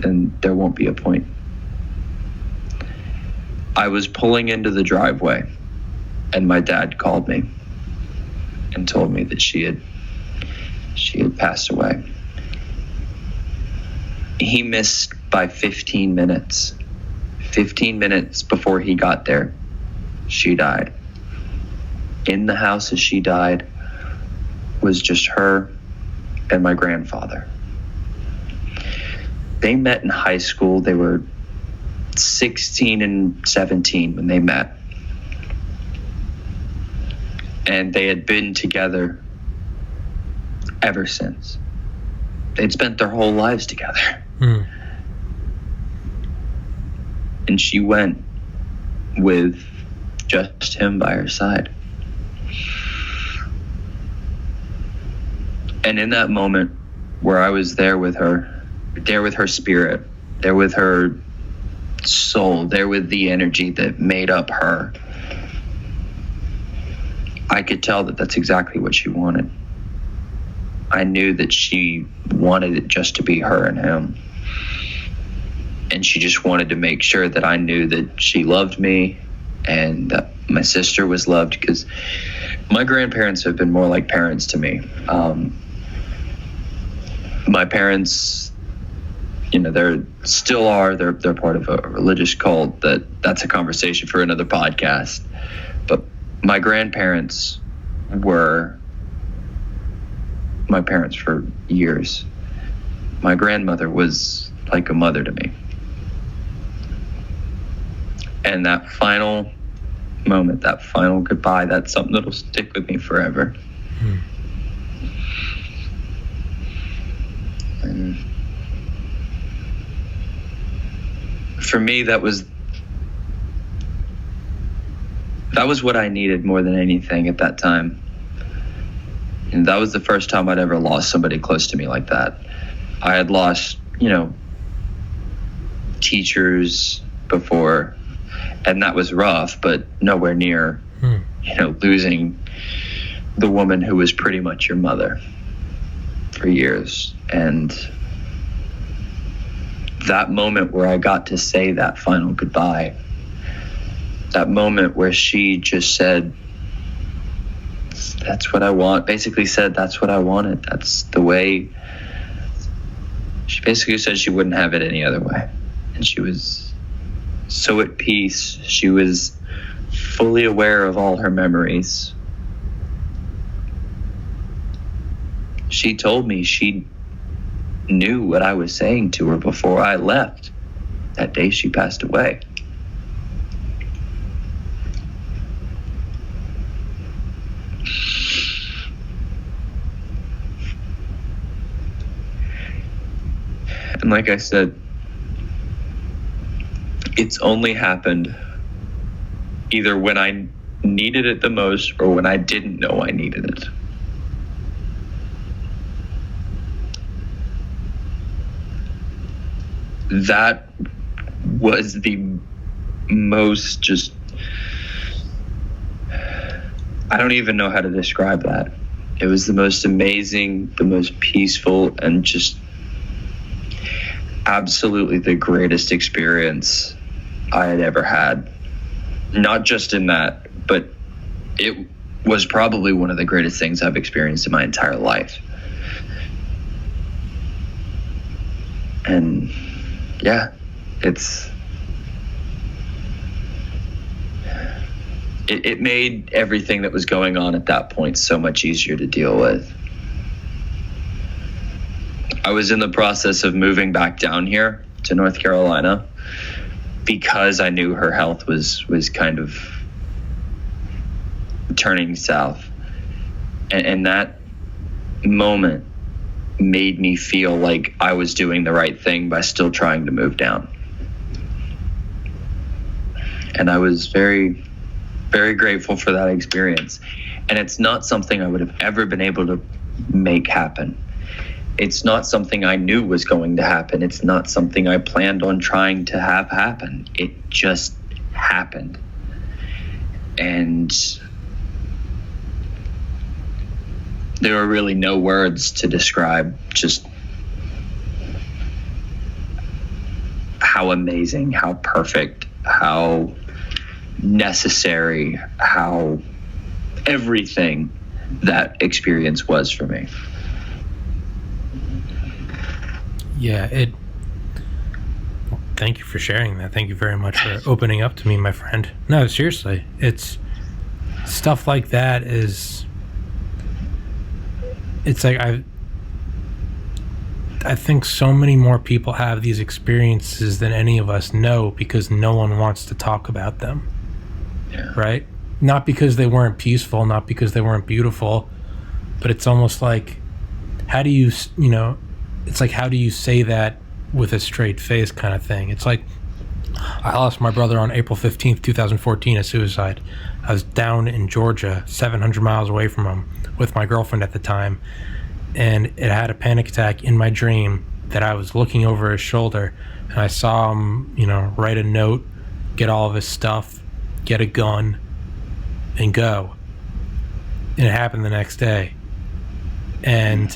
then there won't be a point. I was pulling into the driveway, and my dad called me and told me that she had passed away. He missed by 15 minutes. 15 minutes before he got there, she died. In the house as she died was just her and my grandfather. They met in high school. They were 16 and 17 when they met. And they had been together ever since. They'd spent their whole lives together. And she went with just him by her side. And in that moment where I was there with her spirit, there with her soul, there with the energy that made up her, I could tell that that's exactly what she wanted. I knew that she wanted it just to be her and him. And she just wanted to make sure that I knew that she loved me and that my sister was loved, because my grandparents have been more like parents to me. My parents, there still are. They're part of a religious cult. That's a conversation for another podcast. But my grandparents were my parents for years. My grandmother was like a mother to me. And that final moment, that final goodbye, that's something that'll stick with me forever. And for me, that was what I needed more than anything at that time. And that was the first time I'd ever lost somebody close to me like that. I had lost, teachers before, and that was rough, but nowhere near, losing the woman who was pretty much your mother for years. And that moment where I got to say that final goodbye, that moment where she just said, that's what I want, basically said, that's what I wanted. That's the way. She basically said she wouldn't have it any other way. And she was so at peace. She was fully aware of all her memories. She told me she knew what I was saying to her before I left that day she passed away. And like I said, it's only happened either when I needed it the most or when I didn't know I needed it. That was the most just, I don't even know how to describe that. It was the most amazing, the most peaceful, and just absolutely the greatest experience I had ever had. Not just in that, but it was probably one of the greatest things I've experienced in my entire life. And yeah, it made everything that was going on at that point so much easier to deal with. I was in the process of moving back down here to North Carolina because I knew her health was kind of turning south. And that moment made me feel like I was doing the right thing by still trying to move down. And I was very, very grateful for that experience. And it's not something I would have ever been able to make happen. It's not something I knew was going to happen. It's not something I planned on trying to have happen. It just happened. And there are really no words to describe just how amazing, how perfect, how necessary, how everything that experience was for me. Yeah, thank you for sharing that. Thank you very much for opening up to me, my friend. No, seriously, it's stuff like that it's like I think so many more people have these experiences than any of us know because no one wants to talk about them. Yeah. Right? Not because they weren't peaceful, not because they weren't beautiful, but it's almost like, how do you say that with a straight face kind of thing? It's like, I lost my brother on April 15th, 2014, a suicide. I was down in Georgia, 700 miles away from him, with my girlfriend at the time, and it had a panic attack in my dream that I was looking over his shoulder, and I saw him, write a note, get all of his stuff, get a gun, and go. And it happened the next day. And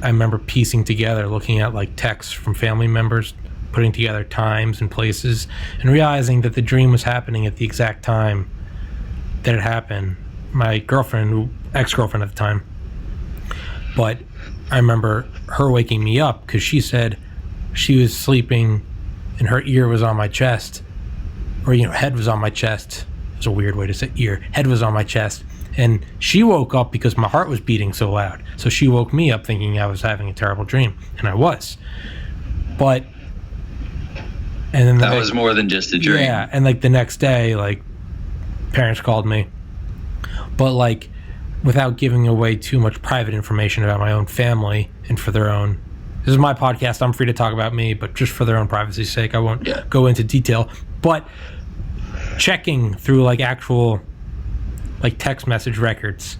I remember piecing together, looking at like texts from family members, putting together times and places, and realizing that the dream was happening at the exact time that it happened. My girlfriend, ex-girlfriend at the time, but I remember her waking me up because she said, she was sleeping and her ear was on my chest, or head was on my chest. It's a weird way to say ear. Head was on my chest, and she woke up because my heart was beating so loud. So she woke me up thinking I was having a terrible dream, and I was. But and then that was more than just a dream. Yeah, and like the next day, like parents called me, but like without giving away too much private information about my own family and for their own. This is my podcast. I'm free to talk about me, but just for their own privacy's sake, I won't go into detail. But checking through like actual like text message records,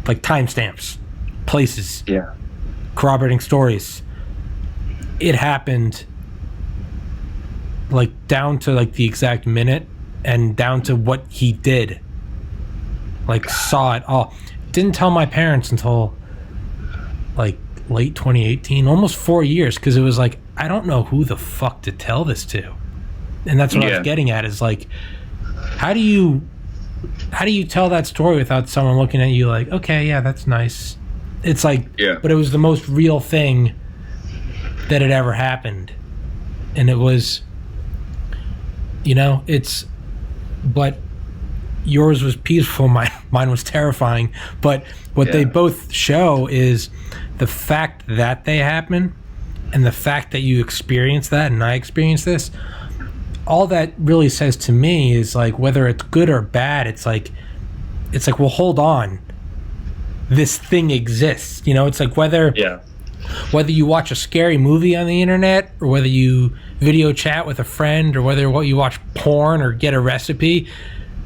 like timestamps, places, corroborating stories. It happened like down to like the exact minute and down to what he did. Like saw it all. Didn't tell my parents until like late 2018, almost 4 years, because it was like, I don't know who the fuck to tell this to. And that's what I was getting at, is like, how do you tell that story without someone looking at you like, okay, yeah, that's nice. It's like, but it was the most real thing that had ever happened. And it was, but yours was peaceful, mine was terrifying. But what they both show is the fact that they happen, and the fact that you experience that and I experience this. All that really says to me is like, whether it's good or bad, it's like, well, hold on, this thing exists. It's like whether you watch a scary movie on the internet, or whether you video chat with a friend, or whether you watch porn or get a recipe,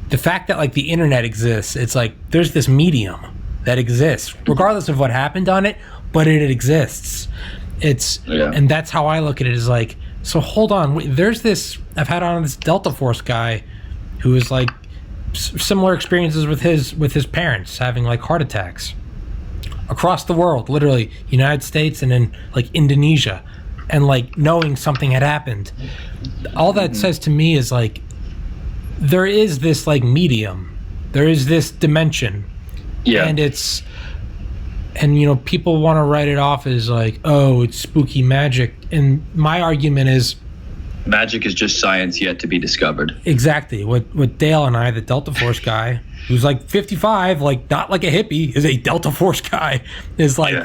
the fact that like the internet exists, it's like there's this medium that exists regardless of what happened on it, but it exists. And that's how I look at it, is like, so hold on, there's this, I've had on this Delta Force guy who is like similar experiences with his parents having like heart attacks across the world, literally United States and in like Indonesia, and like knowing something had happened. All that says to me is like, there is this like medium, there is this dimension, and people want to write it off as like, oh, it's spooky magic. And my argument is, magic is just science yet to be discovered. Exactly. What Dale and I, the Delta Force guy, who's like 55, like not like a hippie, is a Delta Force guy, is like,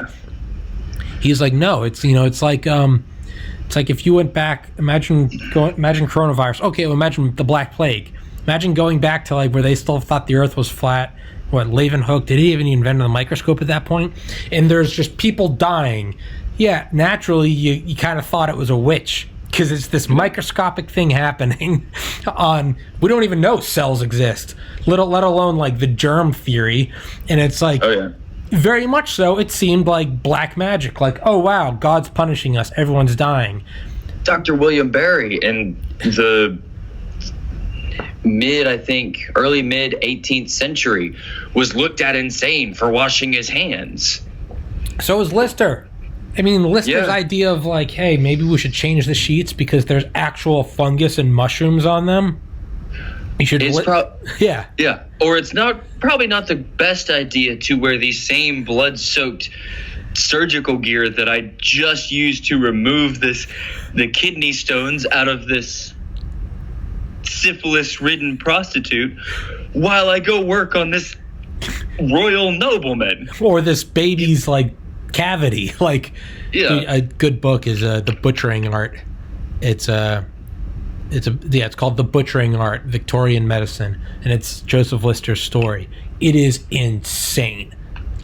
he's like, no, it's like if you went back, imagine coronavirus. Okay, well, imagine the Black Plague. Imagine going back to like where they still thought the Earth was flat. What, Leeuwenhoek, did he even invent the microscope at that point? And there's just people dying. Yeah, naturally, you kind of thought it was a witch, because it's this microscopic thing happening on, we don't even know cells exist, let alone like the germ theory. And it's like, very much so, it seemed like black magic. Like, oh, wow, God's punishing us. Everyone's dying. Dr. William Barry in the early mid 18th century was looked at insane for washing his hands. So was Lister. I mean, Lister's idea of like, hey, maybe we should change the sheets because there's actual fungus and mushrooms on them. You should. Yeah. Or it's probably not the best idea to wear the same blood-soaked surgical gear that I just used to remove the kidney stones out of this syphilis-ridden prostitute while I go work on this royal nobleman, or this baby's like cavity. Like, a good book is The Butchering Art. It's called The Butchering Art, Victorian Medicine, and it's Joseph Lister's story. It is insane.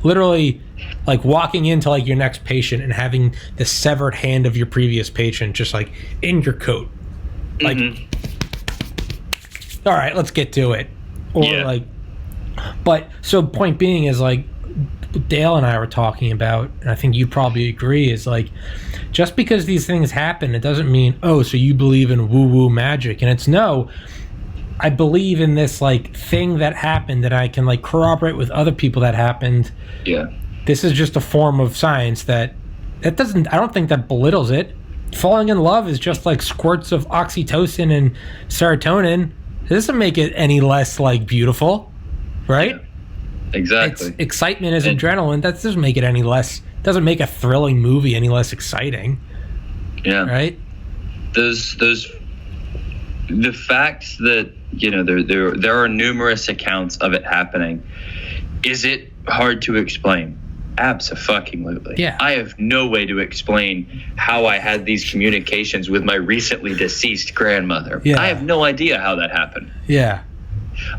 Literally, like walking into like your next patient and having the severed hand of your previous patient just like in your coat. Like, all right, let's get to it. Or like, but so point being is like, Dale and I were talking about, and I think you'd probably agree, is like, just because these things happen, it doesn't mean, oh, so you believe in woo-woo magic. And it's no, I believe in this like thing that happened that I can like corroborate with other people that happened. Yeah. This is just a form of science that doesn't, I don't think that belittles it. Falling in love is just like squirts of oxytocin and serotonin. It doesn't make it any less like beautiful, right? Yeah. Exactly. Excitement is adrenaline. That doesn't make it any less. Doesn't make a thrilling movie any less exciting. Yeah. Right. The fact that, you know, there are numerous accounts of it happening. Is it hard to explain? Abso-fucking-lutely. Yeah. I have no way to explain how I had these communications with my recently deceased grandmother. Yeah. I have no idea how that happened. Yeah.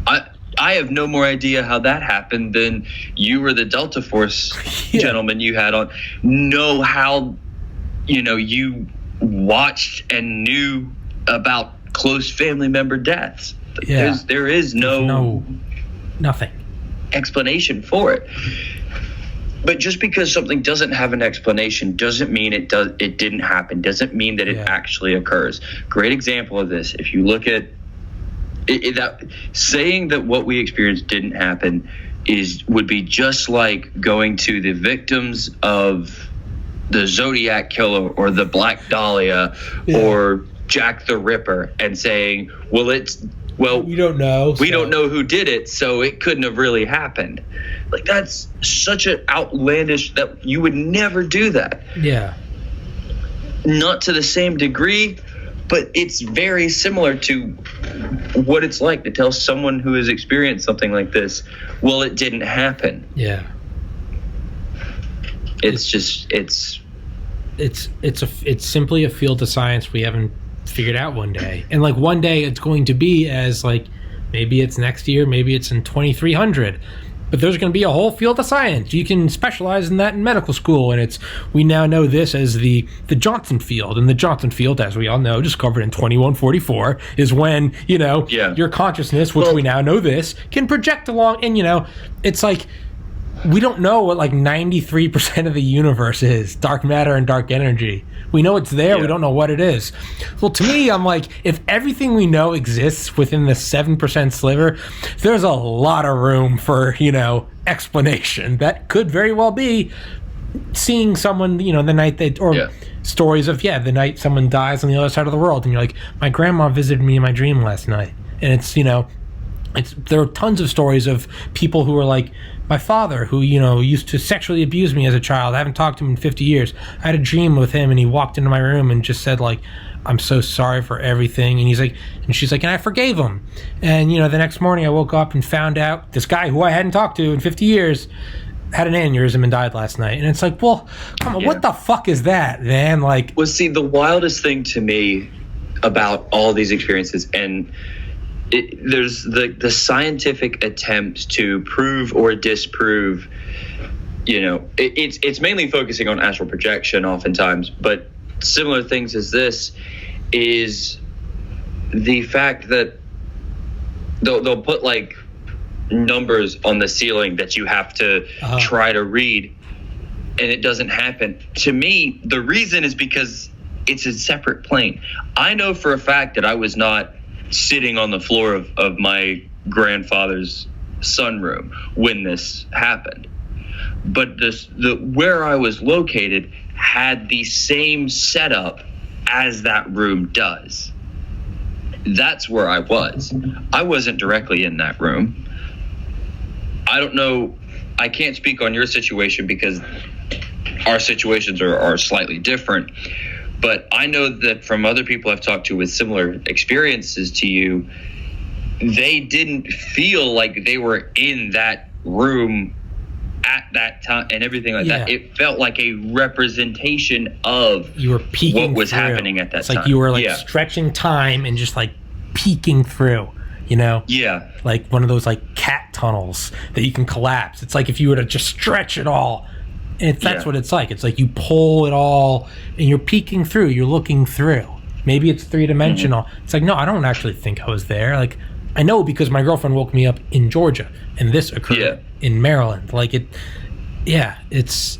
I have no more idea how that happened than you or the Delta Force gentleman you had on know how, you know, you watched and knew about close family member deaths. Yeah. There is nothing explanation for it. But just because something doesn't have an explanation doesn't mean it didn't happen. Doesn't mean that it actually occurs. Great example of this. If you look at that, saying that what we experienced didn't happen would be just like going to the victims of the Zodiac Killer or the Black Dahlia or Jack the Ripper and saying, well, we don't know. We don't know who did it, so it couldn't have really happened. Like, that's such an outlandish that you would never do that. Yeah. Not to the same degree, but it's very similar to what it's like to tell someone who has experienced something like this, well, it didn't happen. Yeah. It's simply a field of science we haven't figured out one day. And like one day it's going to be as like, maybe it's next year, maybe it's in 2300. But there's going to be a whole field of science. You can specialize in that in medical school, and we now know this as the Johnson field. And the Johnson field, as we all know, discovered in 2144, is when, you know, your consciousness, which we now know this, can project along. And, you know, it's like, we don't know what like 93% of the universe is, dark matter and dark energy. We know it's there. We don't know what it is. Well, to me, I'm like, if everything we know exists within the 7% sliver, there's a lot of room for, you know, explanation. That could very well be seeing someone, you know, the night stories of, the night someone dies on the other side of the world. And you're like, my grandma visited me in my dream last night. And it's, you know, there are tons of stories of people who are like, my father, who, you know, used to sexually abuse me as a child. I haven't talked to him in 50 years. I had a dream with him, and he walked into my room and just said, like, I'm so sorry for everything. And she's like, and I forgave him. And, you know, the next morning I woke up and found out this guy who I hadn't talked to in 50 years had an aneurysm and died last night. And it's like, well, come on, what the fuck is that, man? Like, well, see, the wildest thing to me about all these experiences, and there's the scientific attempt to prove or disprove, you know, it's mainly focusing on astral projection oftentimes, but similar things as this is the fact that they'll put like numbers on the ceiling that you have to try to read, and it doesn't happen. To me, the reason is because it's a separate plane. I know for a fact that I was not sitting on the floor of my grandfather's sunroom when this happened, but where I was located had the same setup as that room does. That's where I was. I wasn't directly in that room. I don't know. I can't speak on your situation because our situations are slightly different. But I know that from other people I've talked to with similar experiences to you, they didn't feel like they were in that room at that time and everything like that. It felt like a representation of you were peeking what was through. happening at that it's time. It's like you were like stretching time and just like peeking through, you know? Yeah. Like one of those like cat tunnels that you can collapse. It's like if you were to just stretch it all. And that's what it's like. It's like you pull it all and you're peeking through. You're looking through. Maybe it's three-dimensional. Mm-hmm. It's like, no, I don't actually think I was there. Like, I know because my girlfriend woke me up in Georgia and this occurred in Maryland. Like it's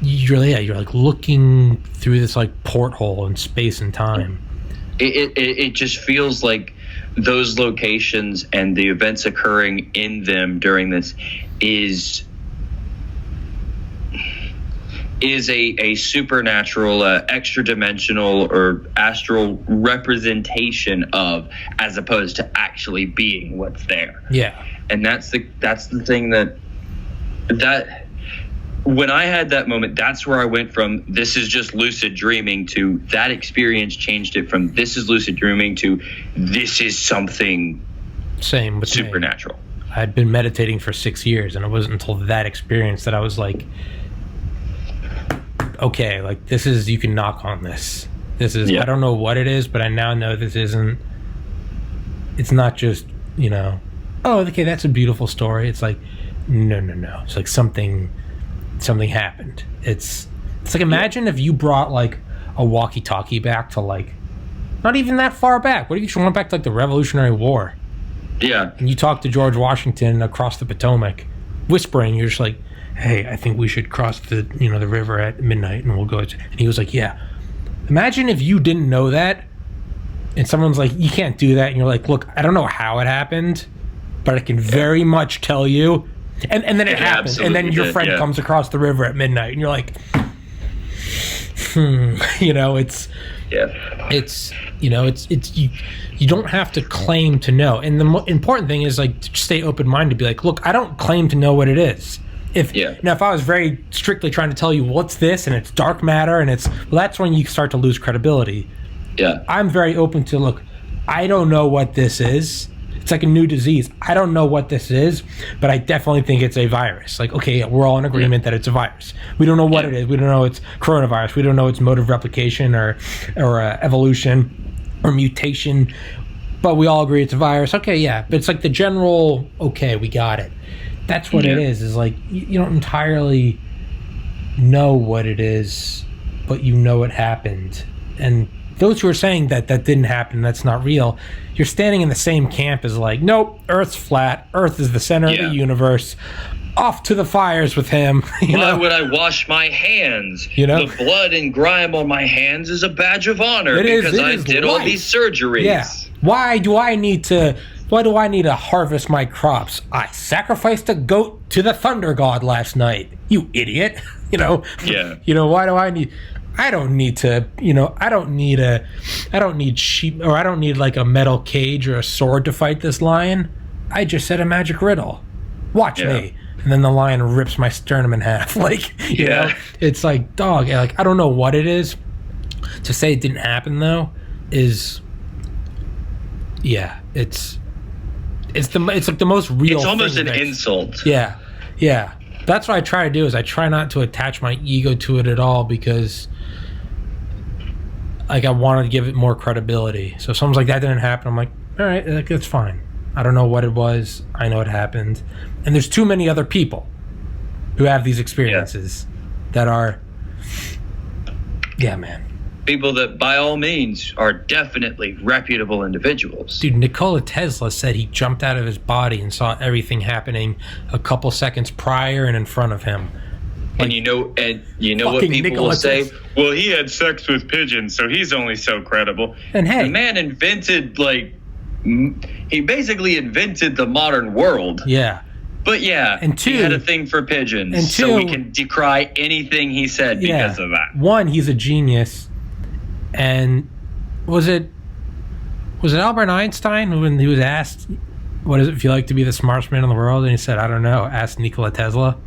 you're like looking through this like porthole in space and time. It just feels like those locations and the events occurring in them during this is a supernatural, extra dimensional or astral representation of, as opposed to actually being what's there. Yeah. And that's the thing that when I had that moment, that's where I went from this is just lucid dreaming to that experience changed it from this is lucid dreaming to this is something Same with supernatural. I'd been meditating for 6 years, and it wasn't until that experience that I was like, okay, like this is, you can knock on this. This is, I don't know what it is, but I now know this isn't, it's not just, you know, oh, okay, that's a beautiful story. It's like, no. It's like something happened. It's like, imagine if you brought like a walkie-talkie back to like, not even that far back. What if you just went back to like the Revolutionary War? Yeah. And you talk to George Washington across the Potomac, whispering, you're just like, hey, I think we should cross the river at midnight and we'll go. And he was like, yeah. Imagine if you didn't know that and someone's like, you can't do that. And you're like, look, I don't know how it happened, but I can very much tell you. And then it happens. And then your friend comes across the river at midnight and you're like, you don't have to claim to know. And the important thing is like to stay open-minded, be like, look, I don't claim to know what it is. Now, if I was very strictly trying to tell you what's this and it's dark matter and that's when you start to lose credibility. Yeah. I'm very open to, look, I don't know what this is. It's like a new disease. I don't know what this is, but I definitely think it's a virus. Like, okay, we're all in agreement that it's a virus. We don't know what it is. We don't know it's coronavirus. We don't know it's mode of replication or evolution or mutation, but we all agree it's a virus. Okay, yeah. But it's like the general, okay, we got it. That's what it is like you don't entirely know what it is, but you know it happened. And those who are saying that didn't happen, that's not real, you're standing in the same camp as like, nope, Earth's flat, Earth is the center of the universe, off to the fires with him. Why would I wash my hands? The blood and grime on my hands is a badge of honor because I did all these surgeries. Yeah. Why do I need to harvest my crops? I sacrificed a goat to the thunder god last night. You idiot. Why do I need... I don't need to, I don't need sheep, or I don't need like a metal cage or a sword to fight this lion. I just said a magic riddle. Watch me. And then the lion rips my sternum in half. Like, you know, it's like, dog, like, I don't know what it is. To say it didn't happen though is, it's like the most real. It's almost an insult. Yeah. That's what I try to do, is I try not to attach my ego to it at all, because like I wanted to give it more credibility. So if someone's like, that didn't happen, I'm like, all right, like, that's fine. I don't know what it was. I know it happened. And there's too many other people who have these experiences that are, man. People that by all means are definitely reputable individuals. Dude, Nikola Tesla said he jumped out of his body and saw everything happening a couple seconds prior and in front of him. Like, and you know what people Nikola will say? Well, he had sex with pigeons, so he's only so credible. And hey, the man invented, he basically invented the modern world. Yeah. But and two, he had a thing for pigeons, and two, so we can decry anything he said because of that. One, he's a genius. And was it Albert Einstein when he was asked, what does it feel like to be the smartest man in the world? And he said, I don't know. Ask Nikola Tesla.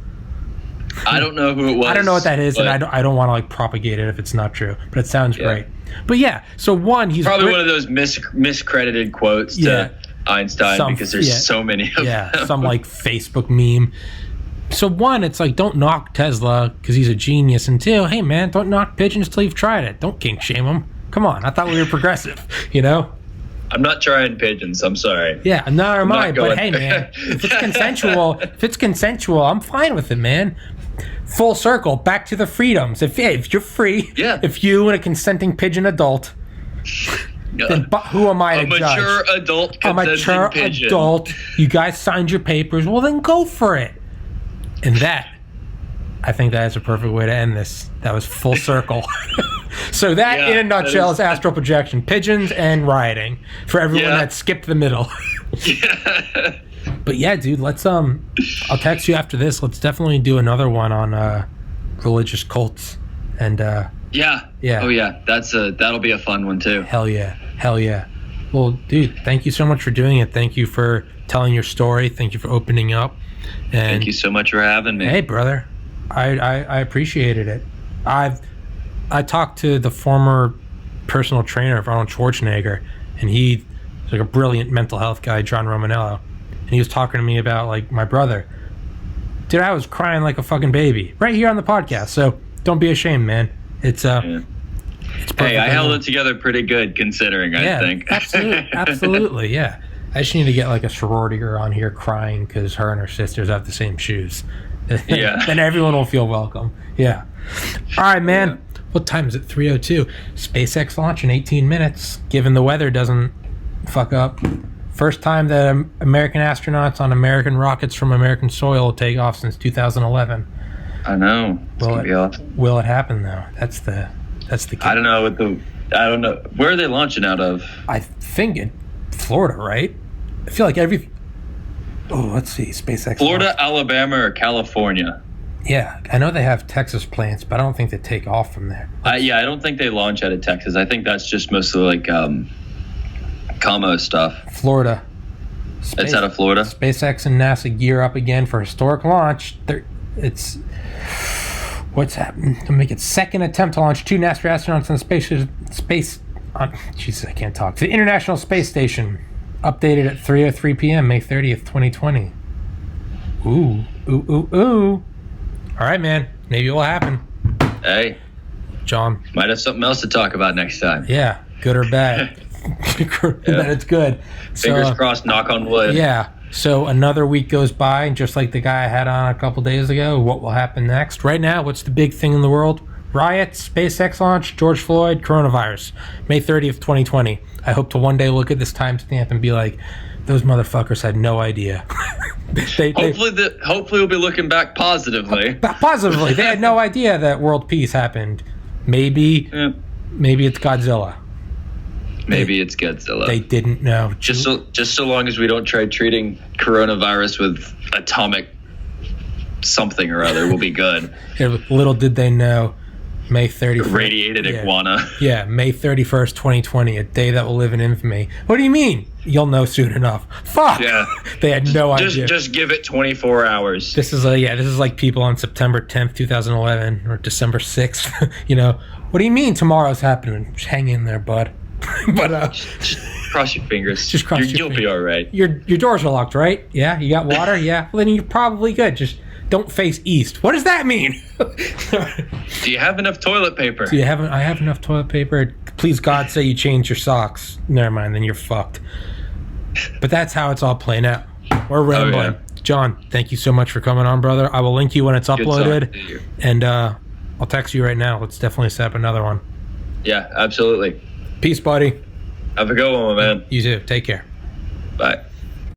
I don't know who it was. I don't know what that is, and I don't want to like propagate it if it's not true. But it sounds great. But so one, he's probably one of those miscredited quotes to Einstein, because there's so many of them. Some like Facebook meme. So one, it's like, don't knock Tesla because he's a genius. And two, hey man, don't knock pigeons till you've tried it. Don't kink shame them. Come on, I thought we were progressive, I'm not trying pigeons. I'm sorry. Yeah, neither am I. But hey man, if it's consensual, I'm fine with it, man. Full circle, back to the freedoms. If you're free, if you and a consenting pigeon adult, then who am I to judge? A mature adult. You guys signed your papers. Well, then go for it. And I think that is a perfect way to end this. That was full circle. So that, in a nutshell, is astral projection. Pigeons and rioting. For everyone that skipped the middle. But dude, let's I'll text you after this. Let's definitely do another one on religious cults. And Oh yeah. That'll be a fun one too. Hell yeah. Well, dude, thank you so much for doing it. Thank you for telling your story. Thank you for opening up. And thank you so much for having me. Hey, brother. I appreciated it. I talked to the former personal trainer of Arnold Schwarzenegger, and he's like a brilliant mental health guy, John Romanello, and he was talking to me about like my brother. Dude, I was crying like a fucking baby right here on the podcast. So don't be ashamed, man. It's Hey, I held it together pretty good considering. I think. absolutely, yeah. I just need to get like a sorority girl on here crying because her and her sisters have the same shoes. Yeah. Then everyone will feel welcome. Yeah. All right, man. Yeah. What time is it? 3:02. SpaceX launch in 18 minutes. Given the weather doesn't fuck up. First time that American astronauts on American rockets from American soil will take off since 2011. I know. It's gonna be awesome. Will it happen though? That's the key. I don't know. Where are they launching out of? I think in Florida, right? I feel like let's see, SpaceX. Florida, Alabama, or California? Yeah, I know they have Texas plants, but I don't think they take off from there. I don't think they launch out of Texas. I think that's just mostly like commo stuff. Florida. It's out of Florida. SpaceX and NASA gear up again for historic launch. What's happening? To make its second attempt to launch 2 NASA astronauts on Jesus, I can't talk. The International Space Station. Updated at 3:03 p.m. May 30th, 2020. Ooh. All right, man. Maybe it will happen. Hey, John. Might have something else to talk about next time. Yeah, good or bad. That it's good. Fingers crossed, knock on wood. Yeah. So another week goes by, and just like the guy I had on a couple days ago, what will happen next? Right now, what's the big thing in the world? Riots, SpaceX launch, George Floyd, coronavirus. May 30th, 2020. I hope to one day look at this timestamp and be like, those motherfuckers had no idea. Hopefully we'll be looking back positively. Positively. They had no idea that world peace happened. Maybe it's Godzilla. Maybe it's Godzilla. They didn't know. Just so long as we don't try treating coronavirus with atomic something or other, we'll be good. Little did they know. May 31st. Radiated iguana. Yeah, May 31st, 2020, a day that will live in infamy. What do you mean? You'll know soon enough. Fuck! Yeah. They had no idea. Just give it 24 hours. This is like people on September 10th, 2011, or December 6th. What do you mean tomorrow's happening? Just hang in there, bud. But just cross your fingers. Just cross your You'll fingers. be all right. Your doors are locked, right? Yeah? You got water? Yeah? Well, then you're probably good. Just don't face east. What does that mean? Do you have enough toilet paper? I have enough toilet paper. Please, God, say you changed your socks. Never mind, then you're fucked. But that's how it's all playing out. We're rambling. Oh, yeah. John, thank you so much for coming on, brother. I will link you when it's uploaded. And I'll text you right now. Let's definitely set up another one. Yeah, absolutely. Peace, buddy. Have a good one, man. You too. Take care. Bye.